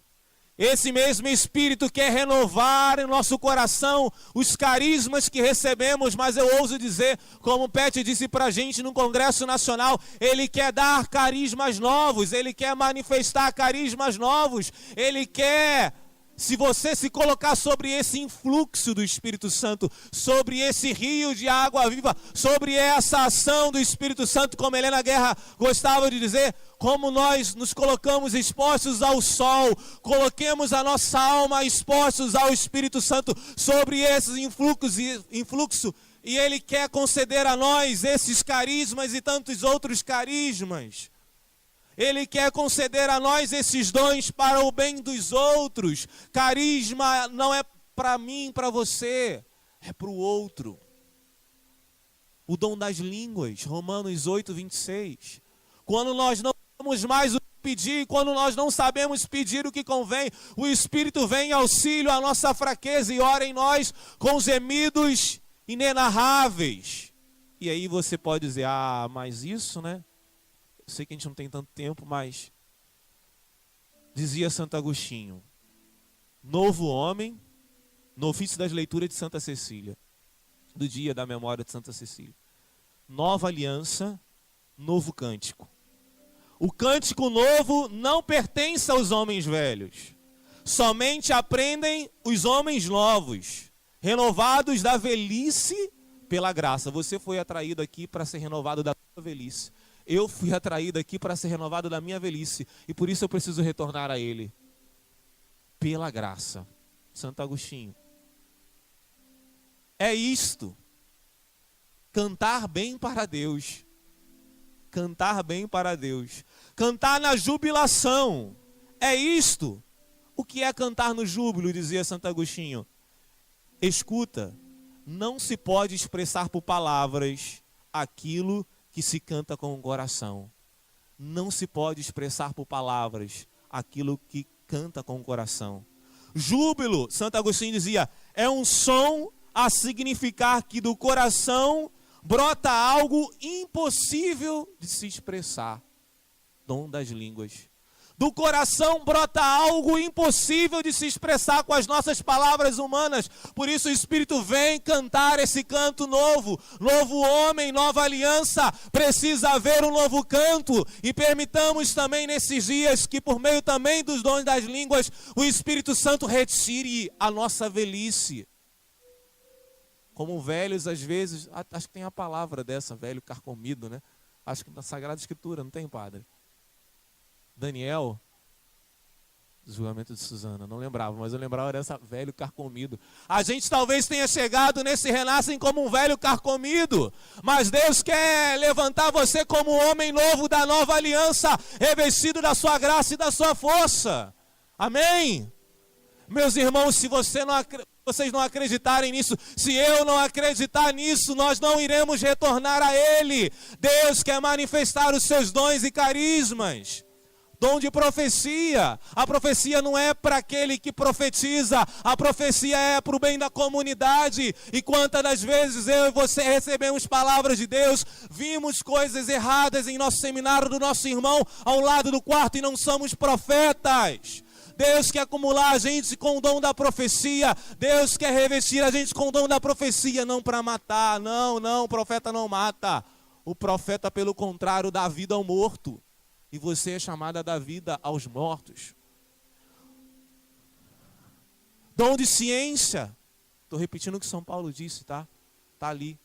Esse mesmo Espírito quer renovar em nosso coração os carismas que recebemos, mas eu ouso dizer, como o Pet disse para a gente no Congresso Nacional, Ele quer dar carismas novos, Ele quer manifestar carismas novos, Ele quer, se você se colocar sobre esse influxo do Espírito Santo, sobre esse rio de água viva, sobre essa ação do Espírito Santo, como Helena Guerra gostava de dizer, como nós nos colocamos expostos ao sol, coloquemos a nossa alma expostos ao Espírito Santo sobre esses influxo, e Ele quer conceder a nós esses carismas e tantos outros carismas. Ele quer conceder a nós esses dons para o bem dos outros. Carisma não é para mim, para você, é para o outro. O dom das línguas, Romanos 8, 26. Quando nós não temos mais o que pedir, quando nós não sabemos pedir o que convém, o Espírito vem em auxílio à nossa fraqueza e ora em nós com gemidos inenarráveis. E aí você pode dizer, mas isso, né? Eu sei que a gente não tem tanto tempo, mas dizia Santo Agostinho, novo homem, no ofício das leituras de Santa Cecília, do dia da memória de Santa Cecília. Nova aliança, novo cântico. O cântico novo não pertence aos homens velhos. Somente aprendem os homens novos, renovados da velhice pela graça. Você foi atraído aqui para ser renovado da sua velhice. Eu fui atraído aqui para ser renovado da minha velhice. E por isso eu preciso retornar a Ele. Pela graça. Santo Agostinho. É isto. Cantar bem para Deus. Cantar bem para Deus. Cantar na jubilação. É isto. O que é cantar no júbilo, dizia Santo Agostinho. Escuta, não se pode expressar por palavras aquilo que se canta com o coração. Não se pode expressar por palavras aquilo que canta com o coração. Júbilo, Santo Agostinho dizia, é um som a significar que do coração brota algo impossível de se expressar. Dom das línguas. Do coração brota algo impossível de se expressar com as nossas palavras humanas. Por isso o Espírito vem cantar esse canto novo. Novo homem, nova aliança. Precisa haver um novo canto. E permitamos também nesses dias que por meio também dos dons das línguas, o Espírito Santo retire a nossa velhice. Como velhos, às vezes, acho que tem a palavra dessa, velho carcomido, né? Acho que na Sagrada Escritura, não tem, padre? Daniel, julgamento de Susana, não lembrava, mas eu lembrava dessa velho carcomido. A gente talvez tenha chegado nesse renascem como um velho carcomido, mas Deus quer levantar você como um homem novo da nova aliança, revestido da sua graça e da sua força. Amém? Meus irmãos, se vocês não acreditarem nisso, se eu não acreditar nisso, nós não iremos retornar a Ele. Deus quer manifestar os seus dons e carismas. Dom de profecia. A profecia não é para aquele que profetiza. A profecia é para o bem da comunidade. E quantas das vezes eu e você recebemos palavras de Deus, vimos coisas erradas em nosso seminário do nosso irmão ao lado do quarto e não somos profetas. Deus quer acumular a gente com o dom da profecia. Deus quer revestir a gente com o dom da profecia, não para matar. Não, o profeta não mata. O profeta, pelo contrário, dá vida ao morto. E você é chamada a dar vida aos mortos. Dom de ciência. Estou repetindo o que São Paulo disse, tá? Está ali.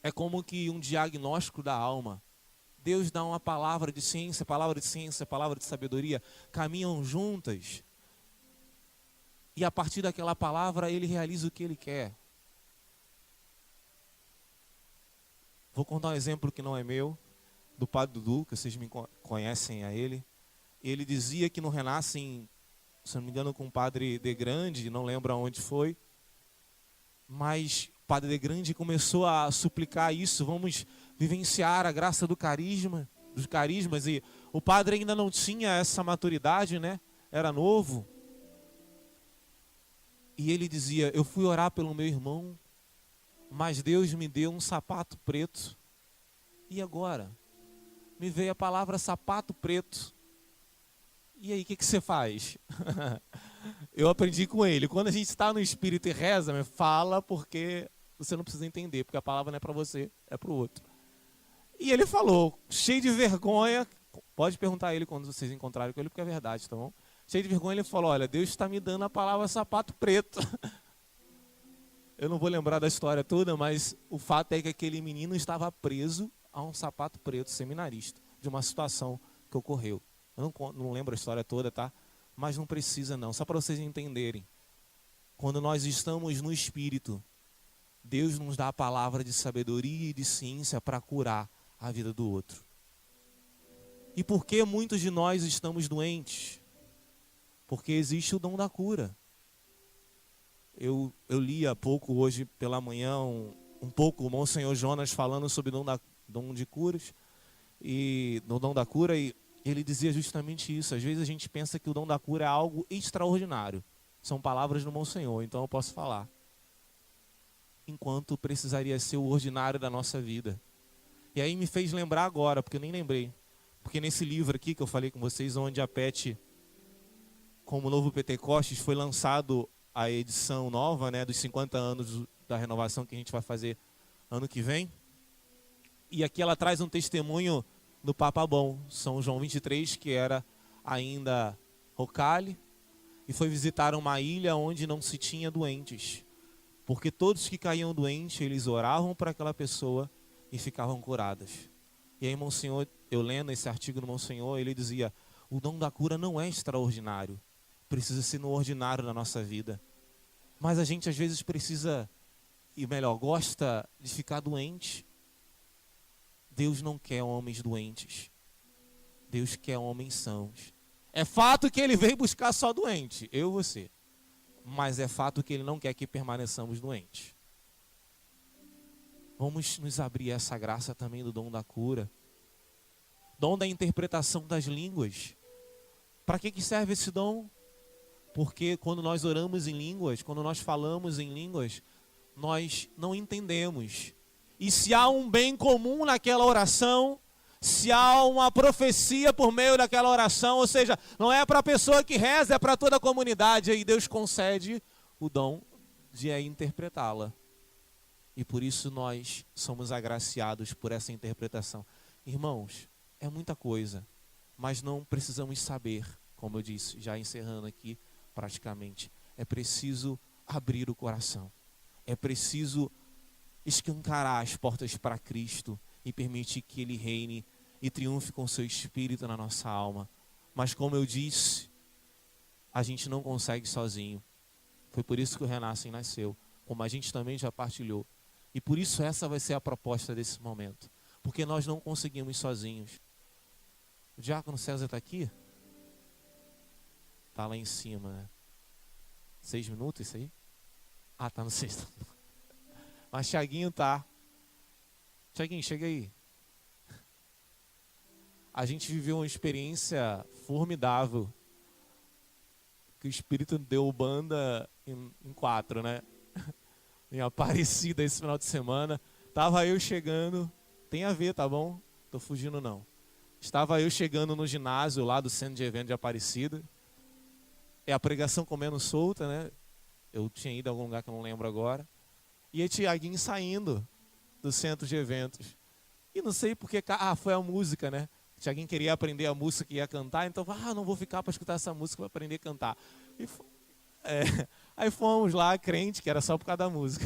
É como que um diagnóstico da alma. Deus dá uma palavra de ciência, palavra de sabedoria, caminham juntas. E a partir daquela palavra, Ele realiza o que Ele quer. Vou contar um exemplo que não é meu, do Padre Dudu, que vocês me conhecem a ele. Ele dizia que no Renascem, se não me engano, com o Padre De Grande, não lembro aonde foi, mas o Padre De Grande começou a suplicar isso, vamos vivenciar a graça do carisma, dos carismas, e o padre ainda não tinha essa maturidade, né? Era novo. E ele dizia, eu fui orar pelo meu irmão, mas Deus me deu um sapato preto. E agora? Me veio a palavra sapato preto. E aí, o que você faz? Eu aprendi com ele. Quando a gente está no Espírito e reza, fala porque você não precisa entender, porque a palavra não é para você, é para o outro. E ele falou, cheio de vergonha, pode perguntar a ele quando vocês encontrarem com ele, porque é verdade, tá bom? Cheio de vergonha, ele falou, olha, Deus está me dando a palavra sapato preto. Eu não vou lembrar da história toda, mas o fato é que aquele menino estava preso a um sapato preto, seminarista, de uma situação que ocorreu. Eu não lembro a história toda, tá? Mas não precisa não, só para vocês entenderem. Quando nós estamos no Espírito, Deus nos dá a palavra de sabedoria e de ciência para curar a vida do outro. E por que muitos de nós estamos doentes? Porque existe o dom da cura. Eu li há pouco, hoje pela manhã, um pouco o Monsenhor Jonas falando sobre o dom de curas, e no dom da cura, e ele dizia justamente isso. Às vezes a gente pensa que o dom da cura é algo extraordinário. São palavras do Monsenhor, então eu posso falar. Enquanto precisaria ser o ordinário da nossa vida. E aí me fez lembrar agora, porque eu nem lembrei. Porque nesse livro aqui que eu falei com vocês, onde a PET, como Novo Pentecostes, foi lançado a edição nova, né, dos 50 anos da renovação que a gente vai fazer ano que vem. E aqui ela traz um testemunho do Papa Bom, São João 23, que era ainda Rocale, e foi visitar uma ilha onde não se tinha doentes. Porque todos que caíam doentes, eles oravam para aquela pessoa e ficavam curadas. E aí, Monsenhor, eu lendo esse artigo do Monsenhor, ele dizia, o dom da cura não é extraordinário, precisa ser no ordinário da nossa vida. Mas a gente às vezes precisa, e melhor, gosta de ficar doente. Deus não quer homens doentes. Deus quer homens sãos. É fato que ele veio buscar só doente, eu e você. Mas é fato que ele não quer que permaneçamos doentes. Vamos nos abrir a essa graça também do dom da cura. Dom da interpretação das línguas. Para que serve esse dom? Porque quando nós oramos em línguas, quando nós falamos em línguas, nós não entendemos. E se há um bem comum naquela oração, se há uma profecia por meio daquela oração, ou seja, não é para a pessoa que reza, é para toda a comunidade, aí Deus concede o dom de interpretá-la. E por isso nós somos agraciados por essa interpretação. Irmãos, é muita coisa, mas não precisamos saber, como eu disse, já encerrando aqui praticamente. É preciso abrir o coração. É preciso escancarar as portas para Cristo e permitir que Ele reine e triunfe com seu Espírito na nossa alma. Mas como eu disse, a gente não consegue sozinho. Foi por isso que o Renascem nasceu, como a gente também já partilhou. E por isso essa vai ser a proposta desse momento. Porque nós não conseguimos sozinhos. O diácono César está aqui? Está lá em cima, né? 6 minutos isso aí? Ah, está no 6. Mas Thiaguinho tá. Thiaguinho, chega aí. A gente viveu uma experiência formidável. Que o Espírito deu banda em 4, né? Em Aparecida esse final de semana. Tava eu chegando. Tem a ver, tá bom? Tô fugindo não. Estava eu chegando no ginásio lá do centro de evento de Aparecida. É a pregação comendo solta, né? Eu tinha ido a algum lugar que eu não lembro agora. E aí Tiaguinho saindo do centro de eventos. E não sei porque... foi a música, né? Tiaguinho queria aprender a música que ia cantar. Então, não vou ficar para escutar essa música para aprender a cantar. Aí fomos lá, crente, que era só por causa da música.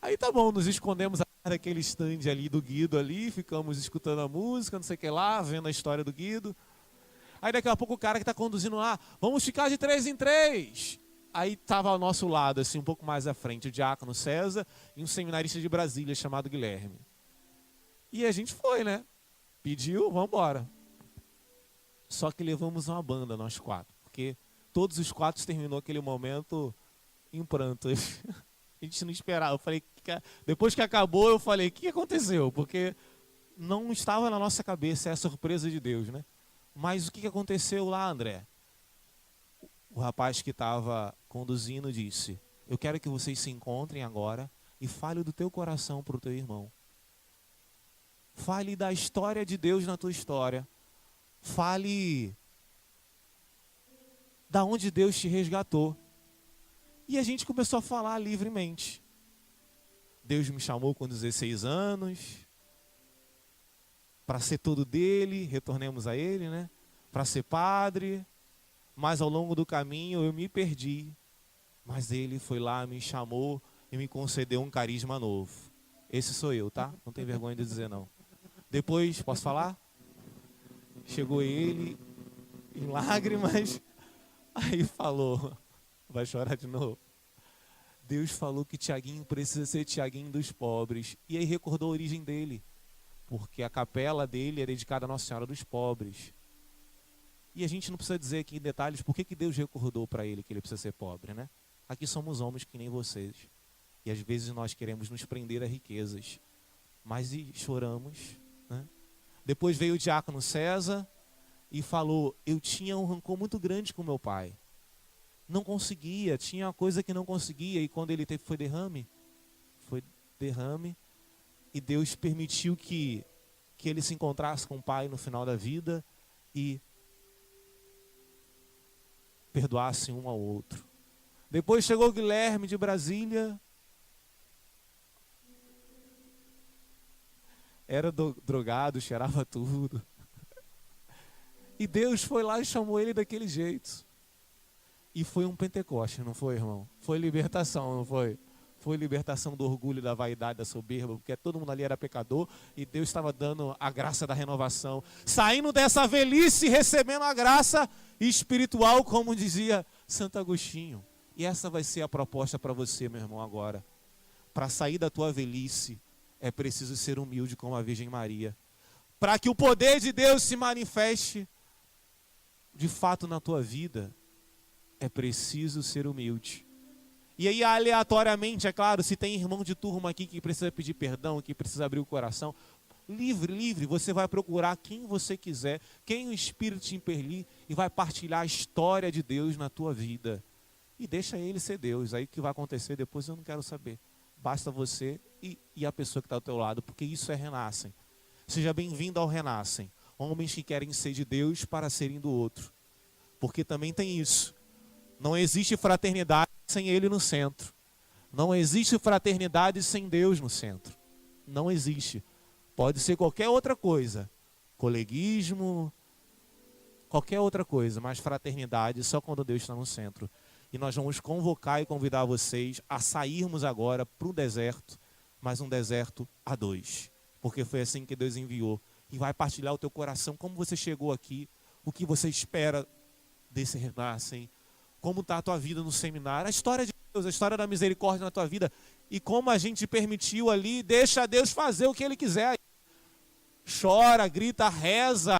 Aí tá bom, nos escondemos daquele stand ali do Guido ali. Ficamos escutando a música, não sei o que lá, vendo a história do Guido. Aí daqui a pouco o cara que está conduzindo lá, vamos ficar de 3 em 3. Aí estava ao nosso lado, assim, um pouco mais à frente, o diácono César e um seminarista de Brasília chamado Guilherme. E a gente foi, né? Pediu, vamos embora. Só que levamos uma banda, nós 4. Porque todos os 4 terminou aquele momento em pranto. A gente não esperava. Eu falei, depois que acabou, eu falei, o que aconteceu? Porque não estava na nossa cabeça, é a surpresa de Deus, né? Mas o que aconteceu lá, André? O rapaz que estava conduzindo disse, eu quero que vocês se encontrem agora e fale do teu coração para o teu irmão. Fale da história de Deus na tua história. Fale da onde Deus te resgatou. E a gente começou a falar livremente. Deus me chamou com 16 anos para ser todo dele, retornemos a ele, né? Para ser padre, mas ao longo do caminho eu me perdi. Mas ele foi lá, me chamou e me concedeu um carisma novo. Esse sou eu, tá? Não tem vergonha de dizer não. Depois, posso falar? Chegou ele em lágrimas, aí falou, vai chorar de novo. Deus falou que Tiaguinho precisa ser Tiaguinho dos pobres. E aí recordou a origem dele, porque a capela dele é dedicada a Nossa Senhora dos Pobres. E a gente não precisa dizer aqui em detalhes por que Deus recordou para ele que ele precisa ser pobre, né? Aqui somos homens que nem vocês. E às vezes nós queremos nos prender a riquezas. Mas choramos, né? Depois veio o diácono César e falou, eu tinha um rancor muito grande com meu pai. Não conseguia, tinha uma coisa que não conseguia. E quando ele teve, foi derrame. E Deus permitiu que ele se encontrasse com o pai no final da vida e perdoasse um ao outro. Depois chegou o Guilherme de Brasília. Era drogado, cheirava tudo. E Deus foi lá e chamou ele daquele jeito. E foi um Pentecoste, não foi, irmão? Foi libertação, não foi? Foi libertação do orgulho, da vaidade, da soberba, porque todo mundo ali era pecador e Deus estava dando a graça da renovação. Saindo dessa velhice, recebendo a graça espiritual, como dizia Santo Agostinho. E essa vai ser a proposta para você, meu irmão, agora. Para sair da tua velhice, é preciso ser humilde como a Virgem Maria. Para que o poder de Deus se manifeste de fato na tua vida, é preciso ser humilde. E aí, aleatoriamente, é claro, se tem irmão de turma aqui que precisa pedir perdão, que precisa abrir o coração, livre, você vai procurar quem você quiser, quem o Espírito te impelir, e vai partilhar a história de Deus na tua vida. E deixa ele ser Deus. Aí o que vai acontecer depois eu não quero saber. Basta você e a pessoa que está ao teu lado, porque isso é Renascem. Seja bem-vindo ao Renascem. Homens que querem ser de Deus para serem do outro. Porque também tem isso. Não existe fraternidade sem ele no centro. Não existe fraternidade sem Deus no centro. Não existe. Pode ser qualquer outra coisa. Coleguismo, qualquer outra coisa. Mas fraternidade só quando Deus está no centro. E nós vamos convocar e convidar vocês a sairmos agora para o deserto. Mas um deserto a dois. Porque foi assim que Deus enviou. E vai partilhar o teu coração. Como você chegou aqui. O que você espera desse Renascem. Como está a tua vida no seminário. A história de Deus, a história da misericórdia na tua vida. E como a gente permitiu ali. Deixa Deus fazer o que Ele quiser. Chora, grita, reza.